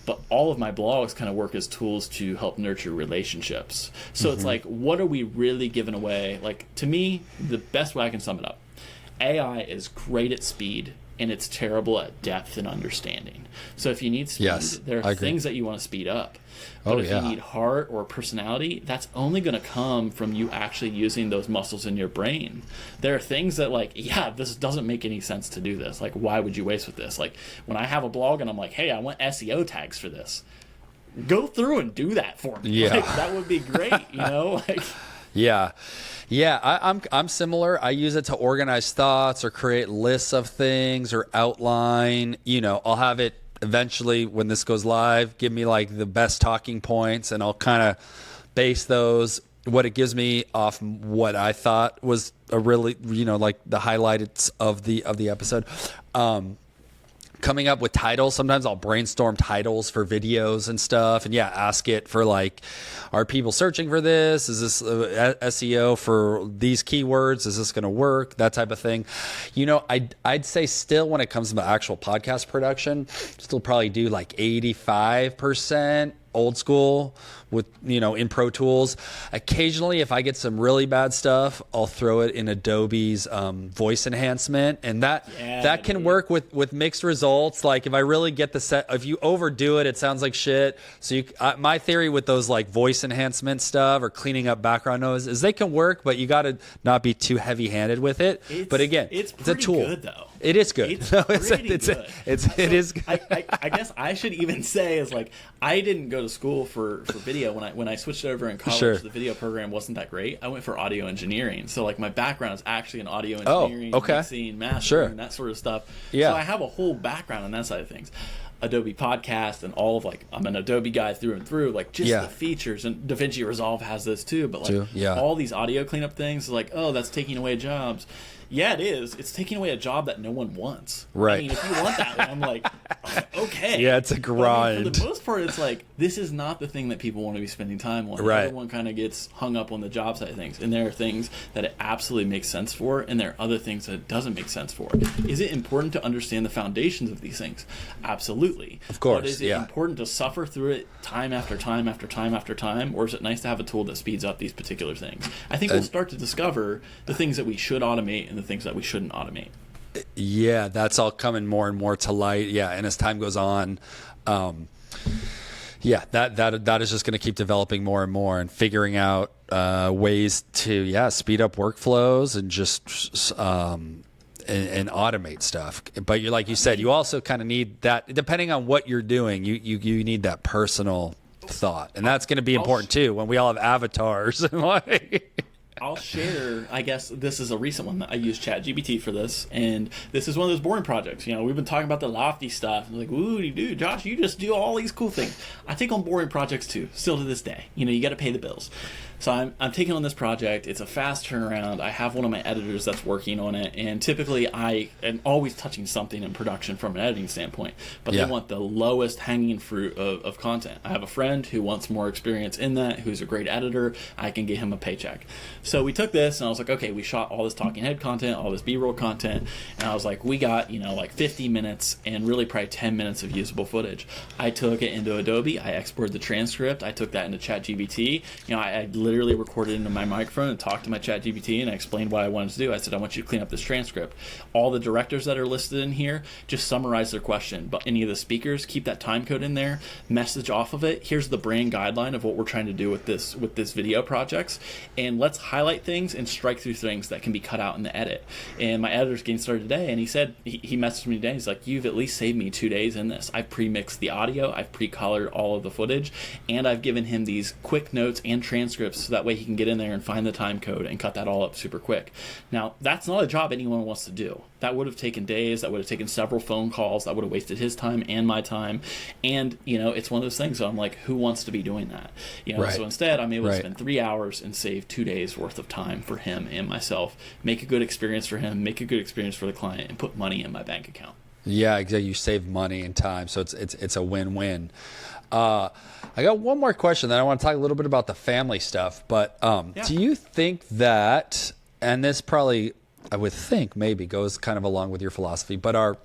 but all of my blogs kind of work as tools to help nurture relationships. So it's like, what are we really giving away? Like, to me, the best way I can sum it up, AI is great at speed, and it's terrible at depth and understanding. So if you need speed, there are things that you want to speed up. But if you need heart or personality, that's only going to come from you actually using those muscles in your brain. There are things that like, this doesn't make any sense to do this. Like, why would you waste with this? Like, when I have a blog and I'm like, hey, I want SEO tags for this. Go through and do that for me. Yeah. Like, that would be great, Like, I'm similar. I use it to organize thoughts or create lists of things or outline. I'll have it eventually when this goes live give me like the best talking points, and I'll kind of base those, what it gives me, off what I thought was a really, like the highlights of the episode. Coming up with titles. Sometimes I'll brainstorm titles for videos and stuff, and ask it for like, are people searching for this? Is this SEO for these keywords? Is this going to work? That type of thing. I'd say still, when it comes to the actual podcast production, still probably do like 85% old school with, in Pro Tools. Occasionally, if I get some really bad stuff, I'll throw it in Adobe's voice enhancement, and that can work with mixed results. Like if I really get the set, if you overdo it, it sounds like shit. So my theory with those like voice enhancement stuff or cleaning up background noise is they can work, but you got to not be too heavy-handed with it. But again, it's a tool. Good, though. It is good. It's pretty good. It is good. I guess I should even say is like I didn't go to school for video when I switched over in college. Sure. The video program wasn't that great. I went for audio engineering, so like my background is actually in audio engineering, mixing, mastering, that sort of stuff. Yeah. So I have a whole background on that side of things. Adobe Podcast and all of like I'm an Adobe guy through and through, like just the features, and DaVinci Resolve has this too, but like all these audio cleanup things like, oh, that's taking away jobs. Yeah, it is. It's taking away a job that no one wants. Right. I mean, if you want that one, I'm like, okay. Yeah, it's a grind. But I mean, for the most part, it's like, this is not the thing that people want to be spending time on. Right. Everyone kind of gets hung up on the job side of things. And there are things that it absolutely makes sense for, and there are other things that it doesn't make sense for. Is it important to understand the foundations of these things? Absolutely. Of course, But is it important to suffer through it time after time after time after time, or is it nice to have a tool that speeds up these particular things? I think we'll start to discover the things that we should automate and the things that we shouldn't automate. Yeah, that's all coming more and more to light. Yeah, and as time goes on, that is just going to keep developing more and more and figuring out ways to speed up workflows and just and automate stuff. But you, like you said, you also kind of need that, depending on what you're doing, you need that personal thought, and that's going to be important too when we all have avatars and like. I'll share, I guess this is a recent one that I used ChatGPT for this, and this is one of those boring projects. We've been talking about the lofty stuff. Like, ooh, dude, Josh, you just do all these cool things. I take on boring projects too, still to this day. You got to pay the bills. So I'm taking on this project. It's a fast turnaround. I have one of my editors that's working on it, and typically I am always touching something in production from an editing standpoint, but they want the lowest hanging fruit of content. I have a friend who wants more experience in that, who's a great editor. I can get him a paycheck. So we took this, and I was like, okay, we shot all this talking head content, all this B-roll content, and I was like, we got, like 50 minutes and really probably 10 minutes of usable footage. I took it into Adobe. I exported the transcript. I took that into ChatGPT. I literally recorded into my microphone and talked to my ChatGPT, and I explained what I wanted to do. I said, I want you to clean up this transcript. All the directors that are listed in here, just summarize their question. But any of the speakers, keep that time code in there, message off of it. Here's the brand guideline of what we're trying to do with this video projects, and let's highlight things and strike through things that can be cut out in the edit. And my editor's getting started today, and he said, he messaged me today, he's like, you've at least saved me 2 days in this. I've pre-mixed the audio, I've pre-colored all of the footage, and I've given him these quick notes and transcripts so that way he can get in there and find the time code and cut that all up super quick. Now, that's not a job anyone wants to do. That would have taken days, that would have taken several phone calls, that would have wasted his time and my time, and it's one of those things, so I'm like, who wants to be doing that? Right. So instead I'm able to spend 3 hours and save 2 days worth of time for him and myself, make a good experience for him, make a good experience for the client, and put money in my bank account. Yeah, exactly. You save money and time, so it's a win-win. I got one more question, then I want to talk a little bit about the family stuff, but do you think that, and this probably, I would think maybe goes kind of along with your philosophy, but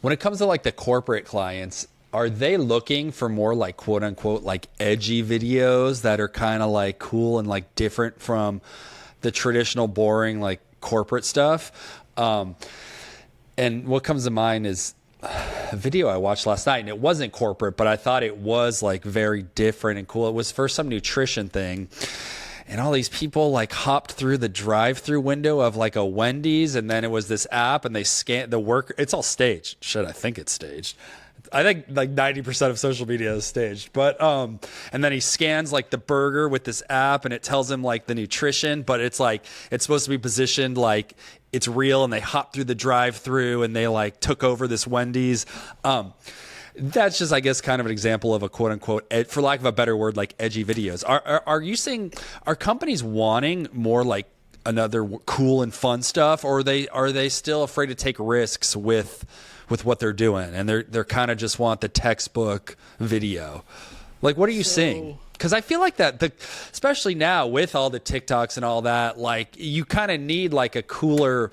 when it comes to like the corporate clients, are they looking for more like quote unquote like edgy videos that are kind of like cool and like different from the traditional boring like corporate stuff? And what comes to mind is a video I watched last night, and it wasn't corporate, but I thought it was like very different and cool. It was for some nutrition thing, and all these people like hopped through the drive-through window of like a Wendy's, and then it was this app, and they scanned the worker. It's all staged. Shit, I think it's staged. I think like 90% of social media is staged, but and then he scans like the burger with this app, and it tells him like the nutrition, but it's like it's supposed to be positioned like it's real, and they hop through the drive-through and they like took over this Wendy's. That's just, I guess, kind of an example of a quote unquote, for lack of a better word, like edgy videos. Are you seeing, are companies wanting more like another cool and fun stuff, or are they still afraid to take risks with what they're doing, and they're kind of just want the textbook video? Like, what are you seeing? Because I feel like that, especially now with all the TikToks and all that, like you kind of need like a cooler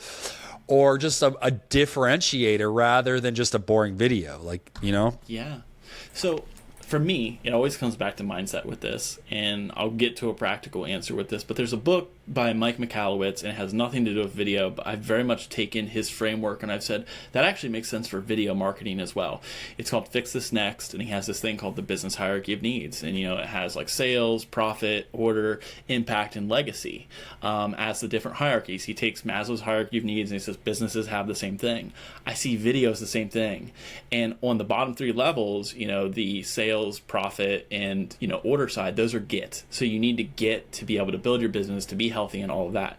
or just a differentiator rather than just a boring video, like, Yeah. So for me, it always comes back to mindset with this, and I'll get to a practical answer with this, but there's a book by Mike Michalowicz, and it has nothing to do with video, but I've very much taken his framework, and I've said that actually makes sense for video marketing as well. It's called Fix This Next, and he has this thing called the business hierarchy of needs, and it has like sales, profit, order, impact, and legacy as the different hierarchies. He takes Maslow's hierarchy of needs, and he says businesses have the same thing. I see video as the same thing, and on the bottom 3 levels, the sales, profit, and order side, those are get. So you need to get to be able to build your business, to be healthy, and all of that.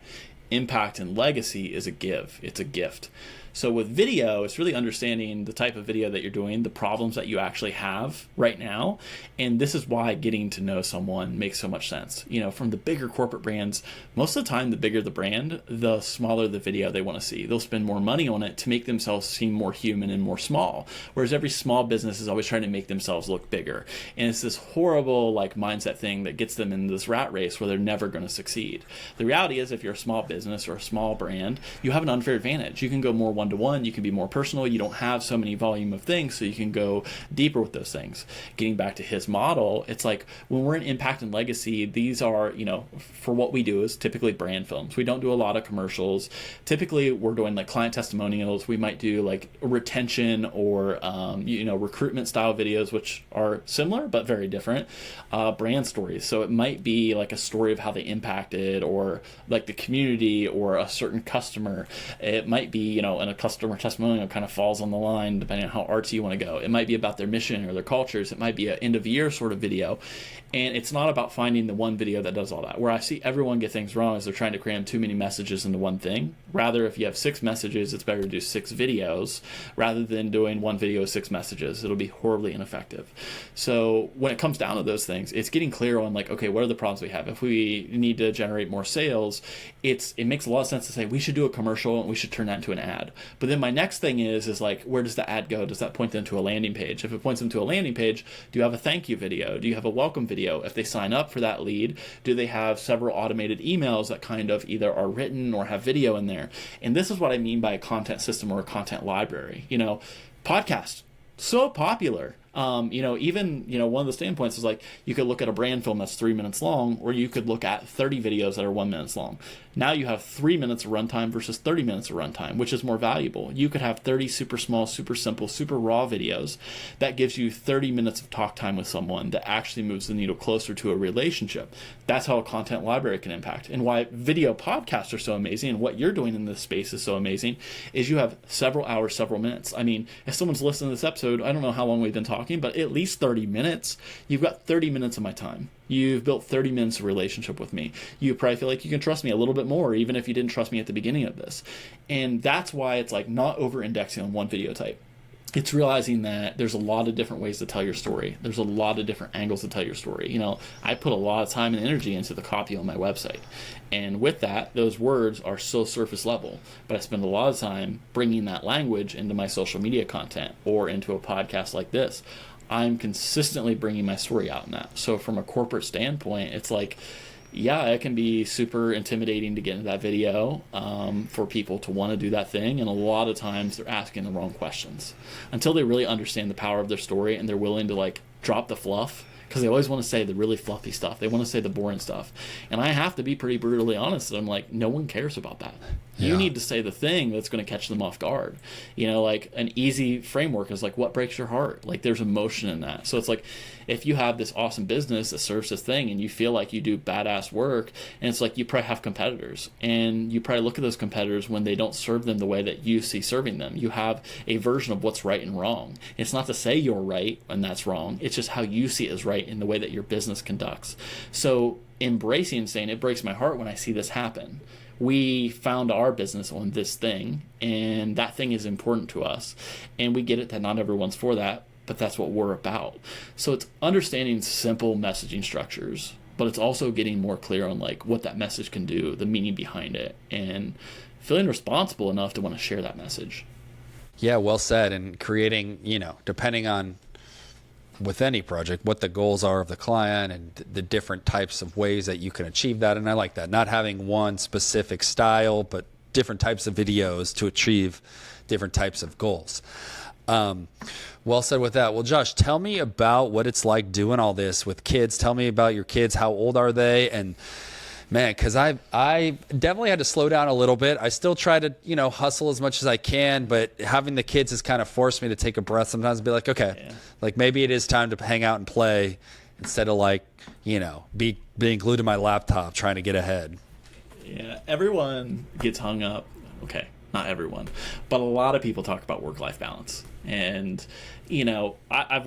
Impact and legacy is a give. It's a gift. So with video, it's really understanding the type of video that you're doing, the problems that you actually have right now. And this is why getting to know someone makes so much sense. From the bigger corporate brands, most of the time, the bigger the brand, the smaller the video they want to see. They'll spend more money on it to make themselves seem more human and more small. Whereas every small business is always trying to make themselves look bigger. And it's this horrible mindset thing that gets them in this rat race where they're never going to succeed. The reality is, if you're a small business or a small brand, you have an unfair advantage. You can go more one-to-one, you can be more personal, you don't have so many volume of things, so you can go deeper with those things. Getting back to his model, it's like when we're in impact and legacy, these are, for what we do is typically brand films. We don't do a lot of commercials. Typically, we're doing client testimonials. We might do retention or, recruitment style videos, which are similar but very different. Brand stories. So it might be a story of how they impacted, or the community, or a certain customer. It might be, and a customer testimonial kind of falls on the line depending on how artsy you want to go. It might be about their mission or their cultures. It might be an end of year sort of video. And it's not about finding the one video that does all that. Where I see everyone get things wrong is they're trying to cram too many messages into one thing. Rather, if you have 6 messages, it's better to do 6 videos rather than doing one video with 6 messages. It'll be horribly ineffective. So when it comes down to those things, it's getting clear on okay, what are the problems we have? If we need to generate more sales, it makes a lot of sense to say we should do a commercial and we should turn that into an ad. But then my next thing is where does the ad go? Does that point them to a landing page? If it points them to a landing page, do you have a thank you video? Do you have a welcome video? If they sign up for that lead, do they have several automated emails that kind of either are written or have video in there? And this is what I mean by a content system or a content library. Podcast, so popular. Even, one of the standpoints is you could look at a brand film that's 3 minutes long, or you could look at 30 videos that are 1 minute long. Now you have 3 minutes of runtime versus 30 minutes of runtime, which is more valuable. You could have 30 super small, super simple, super raw videos that gives you 30 minutes of talk time with someone that actually moves the needle closer to a relationship. That's how a content library can impact. And why video podcasts are so amazing, and what you're doing in this space is so amazing, is you have several hours, several minutes. I mean, if someone's listening to this episode, I don't know how long we've been talking, but at least 30 minutes. You've got 30 minutes of my time. You've built 30 minutes of relationship with me. You probably feel like you can trust me a little bit more, even if you didn't trust me at the beginning of this. And that's why it's not over-indexing on one video type. It's realizing that there's a lot of different ways to tell your story. There's a lot of different angles to tell your story. I put a lot of time and energy into the copy on my website. And with that, those words are so surface level. But I spend a lot of time bringing that language into my social media content or into a podcast like this. I'm consistently bringing my story out in that. So from a corporate standpoint, it's yeah, it can be super intimidating to get into that video for people to want to do that thing. And a lot of times they're asking the wrong questions until they really understand the power of their story and they're willing to drop the fluff. Because they always want to say the really fluffy stuff. They want to say the boring stuff. And I have to be pretty brutally honest that I'm no one cares about that. Yeah. You need to say the thing that's going to catch them off guard. An easy framework is what breaks your heart? There's emotion in that. So it's if you have this awesome business that serves this thing and you feel like you do badass work, and it's you probably have competitors. And you probably look at those competitors when they don't serve them the way that you see serving them. You have a version of what's right and wrong. It's not to say you're right and that's wrong. It's just how you see it as right in the way that your business conducts. So embracing and saying, it breaks my heart when I see this happen. We found our business on this thing, and that thing is important to us. And we get it that not everyone's for that, but that's what we're about. So it's understanding simple messaging structures, but it's also getting more clear on what that message can do, the meaning behind it, and feeling responsible enough to want to share that message. Yeah, well said. And creating, depending on with any project, what the goals are of the client and the different types of ways that you can achieve that. And I like that, not having one specific style, but different types of videos to achieve different types of goals. Well said with that. Well, Josh, tell me about what it's like doing all this with kids. Tell me about your kids. How old are they? And man, because I definitely had to slow down a little bit. I still try to, hustle as much as I can, but having the kids has kind of forced me to take a breath sometimes and be like, okay, like maybe it is time to hang out and play instead of like, being glued to my laptop trying to get ahead. Yeah, everyone gets hung up. Okay, not everyone, but a lot of people talk about work-life balance. And, I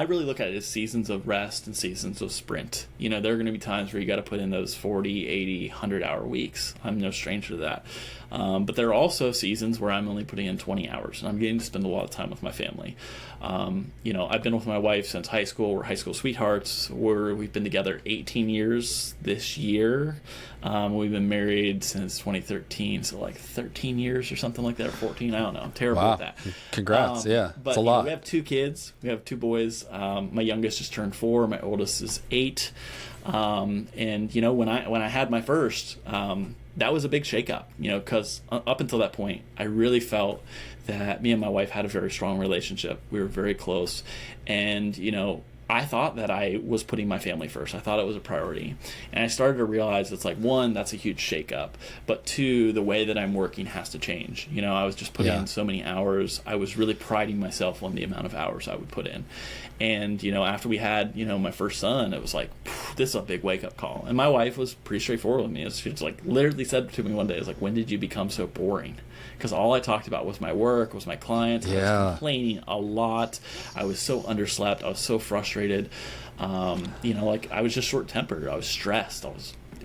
really look at it as seasons of rest and seasons of sprint. There are going to be times where you got to put in those 40, 80, 100-hour weeks. I'm no stranger to that. But there are also seasons where I'm only putting in 20 hours, and I'm getting to spend a lot of time with my family. I've been with my wife since high school. We're high school sweethearts. We've been together 18 years this year. We've been married since 2013, so like 13 years or something like that, or 14. I don't know. I'm terrible at that. Congrats. Yeah, but it's a lot. We have 2 kids. We have 2 boys. My youngest just turned 4. My oldest is 8. And when I had my first, that was a big shakeup. Because up until that point, I really felt that me and my wife had a very strong relationship. We were very close, and I thought that I was putting my family first. I thought it was a priority. And I started to realize it's like, 1, that's a huge shakeup. But 2, the way that I'm working has to change. I was just putting in so many hours. I was really priding myself on the amount of hours I would put in. And, after we had, my first son, it was like, this is a big wake-up call. And my wife was pretty straightforward with me. She's like, literally said to me one day, it's like, when did you become so boring? Because all I talked about was my work, was my clients. I was complaining a lot. I was so underslept. I was so frustrated. I was just short-tempered. I was stressed.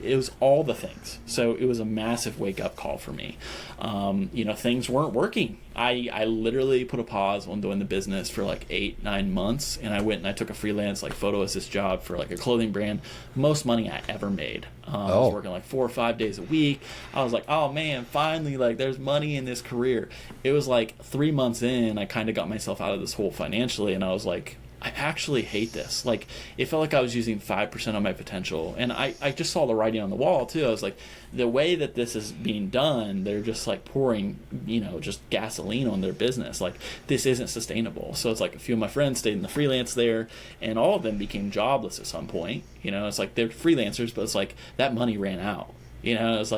It was all the things. So it was a massive wake-up call for me. Things weren't working. I literally put a pause on doing the business for like 8-9 months, and I went and I took a freelance photo assist job for a clothing brand. Most money I ever made. I was working 4 or 5 days a week. I was like, oh man, finally, there's money in this career. It was 3 months in, I kind of got myself out of this hole financially, and I was like, I actually hate this. It felt like I was using 5% of my potential. And I just saw the writing on the wall, too. I was like, the way that this is being done, they're just, pouring, just gasoline on their business. This isn't sustainable. So it's a few of my friends stayed in the freelance there, and all of them became jobless at some point. It's they're freelancers, but it's that money ran out. It's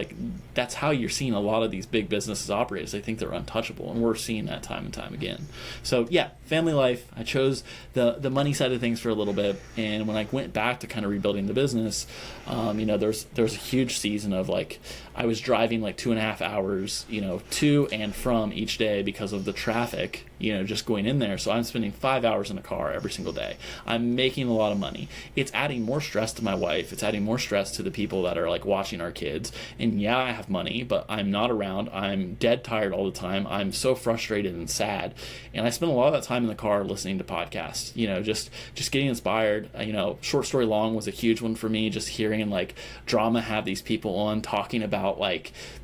that's how you're seeing a lot of these big businesses operate, is they think they're untouchable, and we're seeing that time and time again. So yeah, family life. I chose the money side of things for a little bit, and when I went back to kind of rebuilding the business, there's a huge season of I was driving 2.5 hours, to and from each day because of the traffic, just going in there. So I'm spending 5 hours in a car every single day. I'm making a lot of money. It's adding more stress to my wife. It's adding more stress to the people that are watching our kids. And yeah, I have money, but I'm not around. I'm dead tired all the time. I'm so frustrated and sad. And I spend a lot of that time in the car listening to podcasts, just getting inspired. Short Story Long was a huge one for me, just hearing Drama have these people on talking about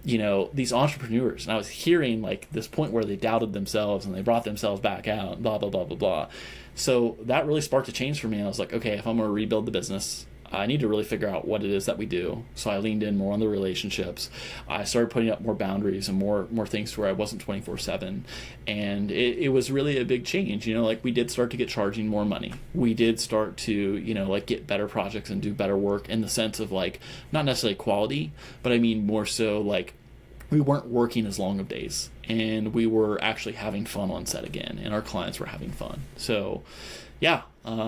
these entrepreneurs. And I was hearing this point where they doubted themselves and they brought themselves back out, blah, blah, blah, blah, blah. So that really sparked a change for me. I was like, okay, if I'm going to rebuild the business, I need to really figure out what it is that we do. So I leaned in more on the relationships. I started putting up more boundaries and more things to where I wasn't 24/7. And it was really a big change. We did start to get charging more money. We did start to, get better projects and do better work in the sense of not necessarily quality, but I mean more so we weren't working as long of days, and we were actually having fun on set again, and our clients were having fun. So yeah,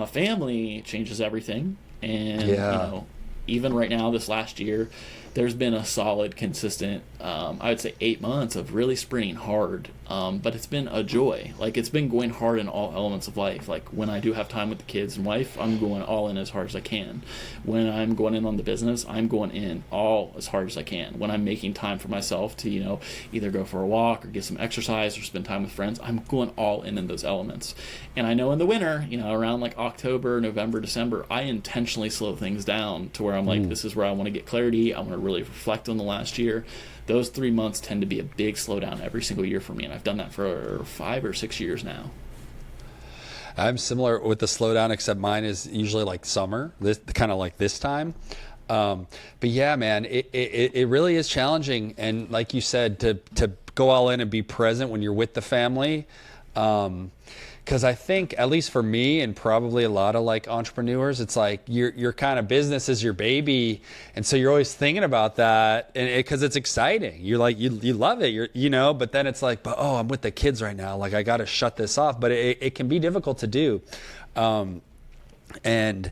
family changes everything. And even right now, this last year, there's been a solid, consistent, I would say 8 months of really sprinting hard. But it's been a joy. It's been going hard in all elements of life. When I do have time with the kids and wife, I'm going all in as hard as I can. When I'm going in on the business, I'm going in all as hard as I can. When I'm making time for myself to, either go for a walk or get some exercise or spend time with friends, I'm going all in those elements. And I know in the winter, around October, November, December, I intentionally slow things down to where I'm this is where I want to get clarity. I want to really reflect on the last year. Those 3 months tend to be a big slowdown every single year for me, and I've done that for 5 or 6 years now. I'm similar with the slowdown, except mine is usually summer, this kind of this time. But yeah, man, it really is challenging, and like you said, to go all in and be present when you're with the family. Because I think, at least for me and probably a lot of like entrepreneurs, it's like your kind of business is your baby, and so you're always thinking about that, and because it's exciting, you're like you love it, but then it's like, but oh, I'm with the kids right now, like I got to shut this off, but it can be difficult to do, and.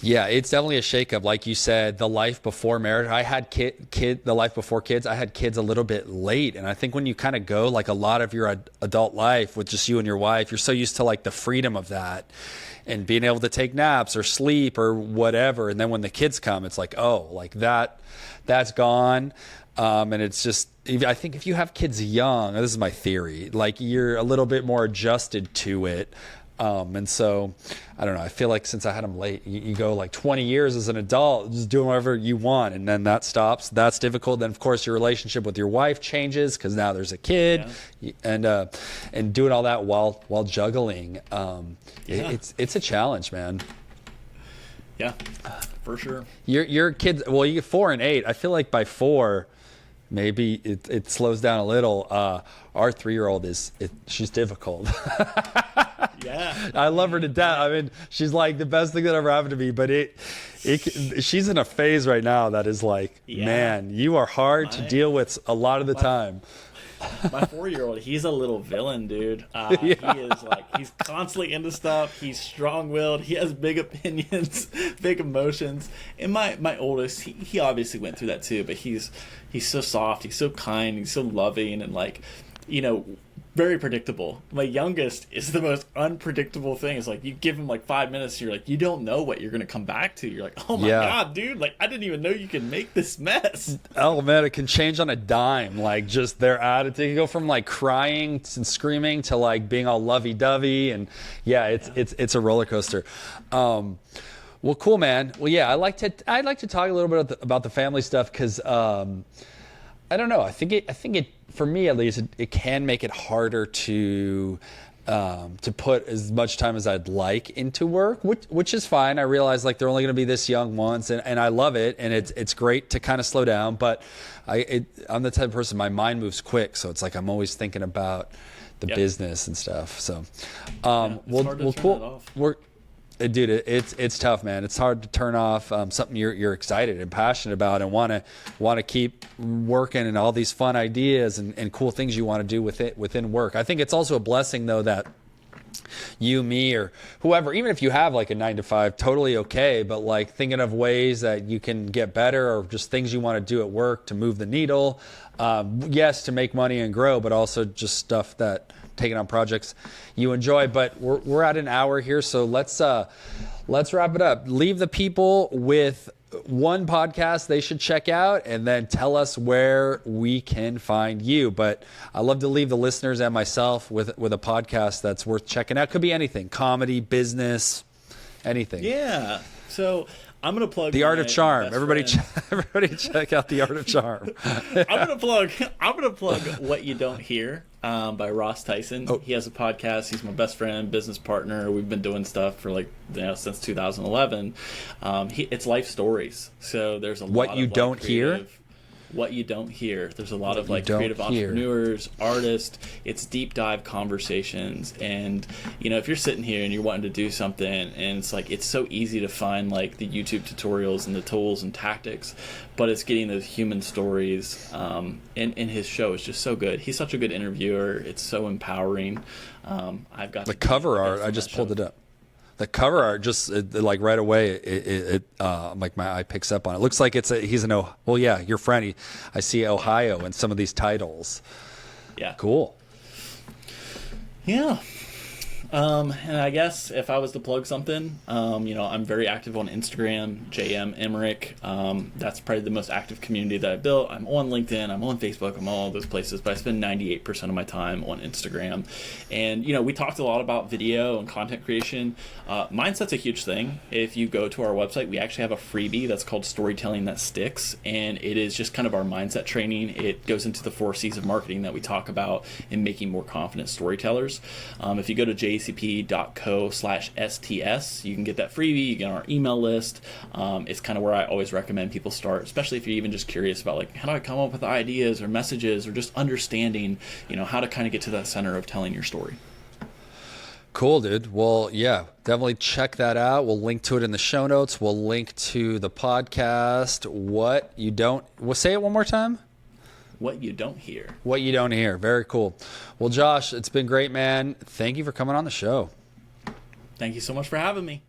Yeah, it's definitely a shakeup. Like you said, the life before marriage, I had the life before kids, I had kids a little bit late. And I think when you kind of go like a lot of your adult life with just you and your wife, you're so used to like the freedom of that and being able to take naps or sleep or whatever. And then when the kids come, it's like, oh, like that's gone. And it's just, I think if you have kids young, this is my theory, like you're a little bit more adjusted to it. And so, I don't know, I feel like since I had them late, you go like 20 years as an adult, just doing whatever you want, and then that stops. That's difficult. Then, of course, your relationship with your wife changes because now there's a kid, and doing all that while juggling. It's a challenge, man. Yeah, for sure. Your kids, well, you get 4 and 8. I feel like by 4, maybe it slows down a little. Our 3-year-old she's difficult. Yeah, I love her to death. I mean, she's like the best thing that ever happened to me. But she's in a phase right now that is like, man, you are hard to deal with a lot of the time. My 4-year-old, he's a little villain, dude. He is like, he's constantly into stuff. He's strong-willed. He has big opinions, big emotions. And my oldest, he obviously went through that too. But he's so soft. He's so kind. He's so loving, and like, very predictable. My youngest is the most unpredictable thing. It's like you give him like 5 minutes, you're like, you don't know what you're going to come back to. You're like, oh my God, dude, like I didn't even know you could make this mess. Oh man, it can change on a dime. Like just their attitude, you go from like crying and screaming to like being all lovey-dovey, and it's a roller coaster. Well, cool, man. Well, yeah, I'd like to talk a little bit about the family stuff because I don't know. I think it for me at least, it can make it harder to put as much time as I'd like into work, which is fine. I realize like they're only going to be this young once, and I love it, and it's great to kind of slow down. But I'm the type of person, my mind moves quick, so it's like I'm always thinking about the business and stuff. So, Dude, it's tough, man. It's hard to turn off something you're excited and passionate about, and want to keep working, and all these fun ideas and cool things you want to do within work. I think it's also a blessing though that you, me, or whoever, even if you have like a 9-to-5, totally okay, but like thinking of ways that you can get better, or just things you want to do at work to move the needle. Yes, to make money and grow, but also just stuff that taking on projects you enjoy. But we're at an hour here, so let's wrap it up. Leave the people with one podcast they should check out, and then tell us where we can find you. But I love to leave the listeners and myself with a podcast that's worth checking out. Could be anything: comedy, business, anything. Yeah. So I'm gonna plug The Art of Charm. Everybody check out The Art of Charm. I'm gonna plug What You Don't Hear by Ross Tyson. He has a podcast. He's my best friend, business partner. We've been doing stuff for since 2011. It's life stories. So there's a lot What You of Don't Hear. What You Don't Hear. There's a lot of creative entrepreneurs, artists. It's deep dive conversations. And, if you're sitting here and you're wanting to do something, and it's like, it's so easy to find like the YouTube tutorials and the tools and tactics, but it's getting those human stories. And his show is just so good. He's such a good interviewer. It's so empowering. I've got the cover art. I just pulled it up. The cover art just like right away, it like my eye picks up on it. Looks like he's an your friend. I see Ohio in some of these titles. Yeah, cool. Yeah. And I guess if I was to plug something, I'm very active on Instagram, JM Emrick. That's probably the most active community that I built. I'm on LinkedIn, I'm on Facebook, I'm on all those places, but I spend 98% of my time on Instagram. And, we talked a lot about video and content creation. Mindset's a huge thing. If you go to our website, we actually have a freebie that's called Storytelling That Sticks. And it is just kind of our mindset training. It goes into the 4 C's of marketing that we talk about in making more confident storytellers. If you go to jecp.co/STS, you can get that freebie. You get on our email list. It's kind of where I always recommend people start, especially if you're even just curious about how do I come up with ideas or messages, or just understanding, how to kind of get to that center of telling your story. Cool, dude. Well, yeah, definitely check that out. We'll link to it in the show notes. We'll link to the podcast. We'll say it one more time. What you don't hear. What you don't hear. Very cool. Well, Josh, it's been great, man. Thank you for coming on the show. Thank you so much for having me.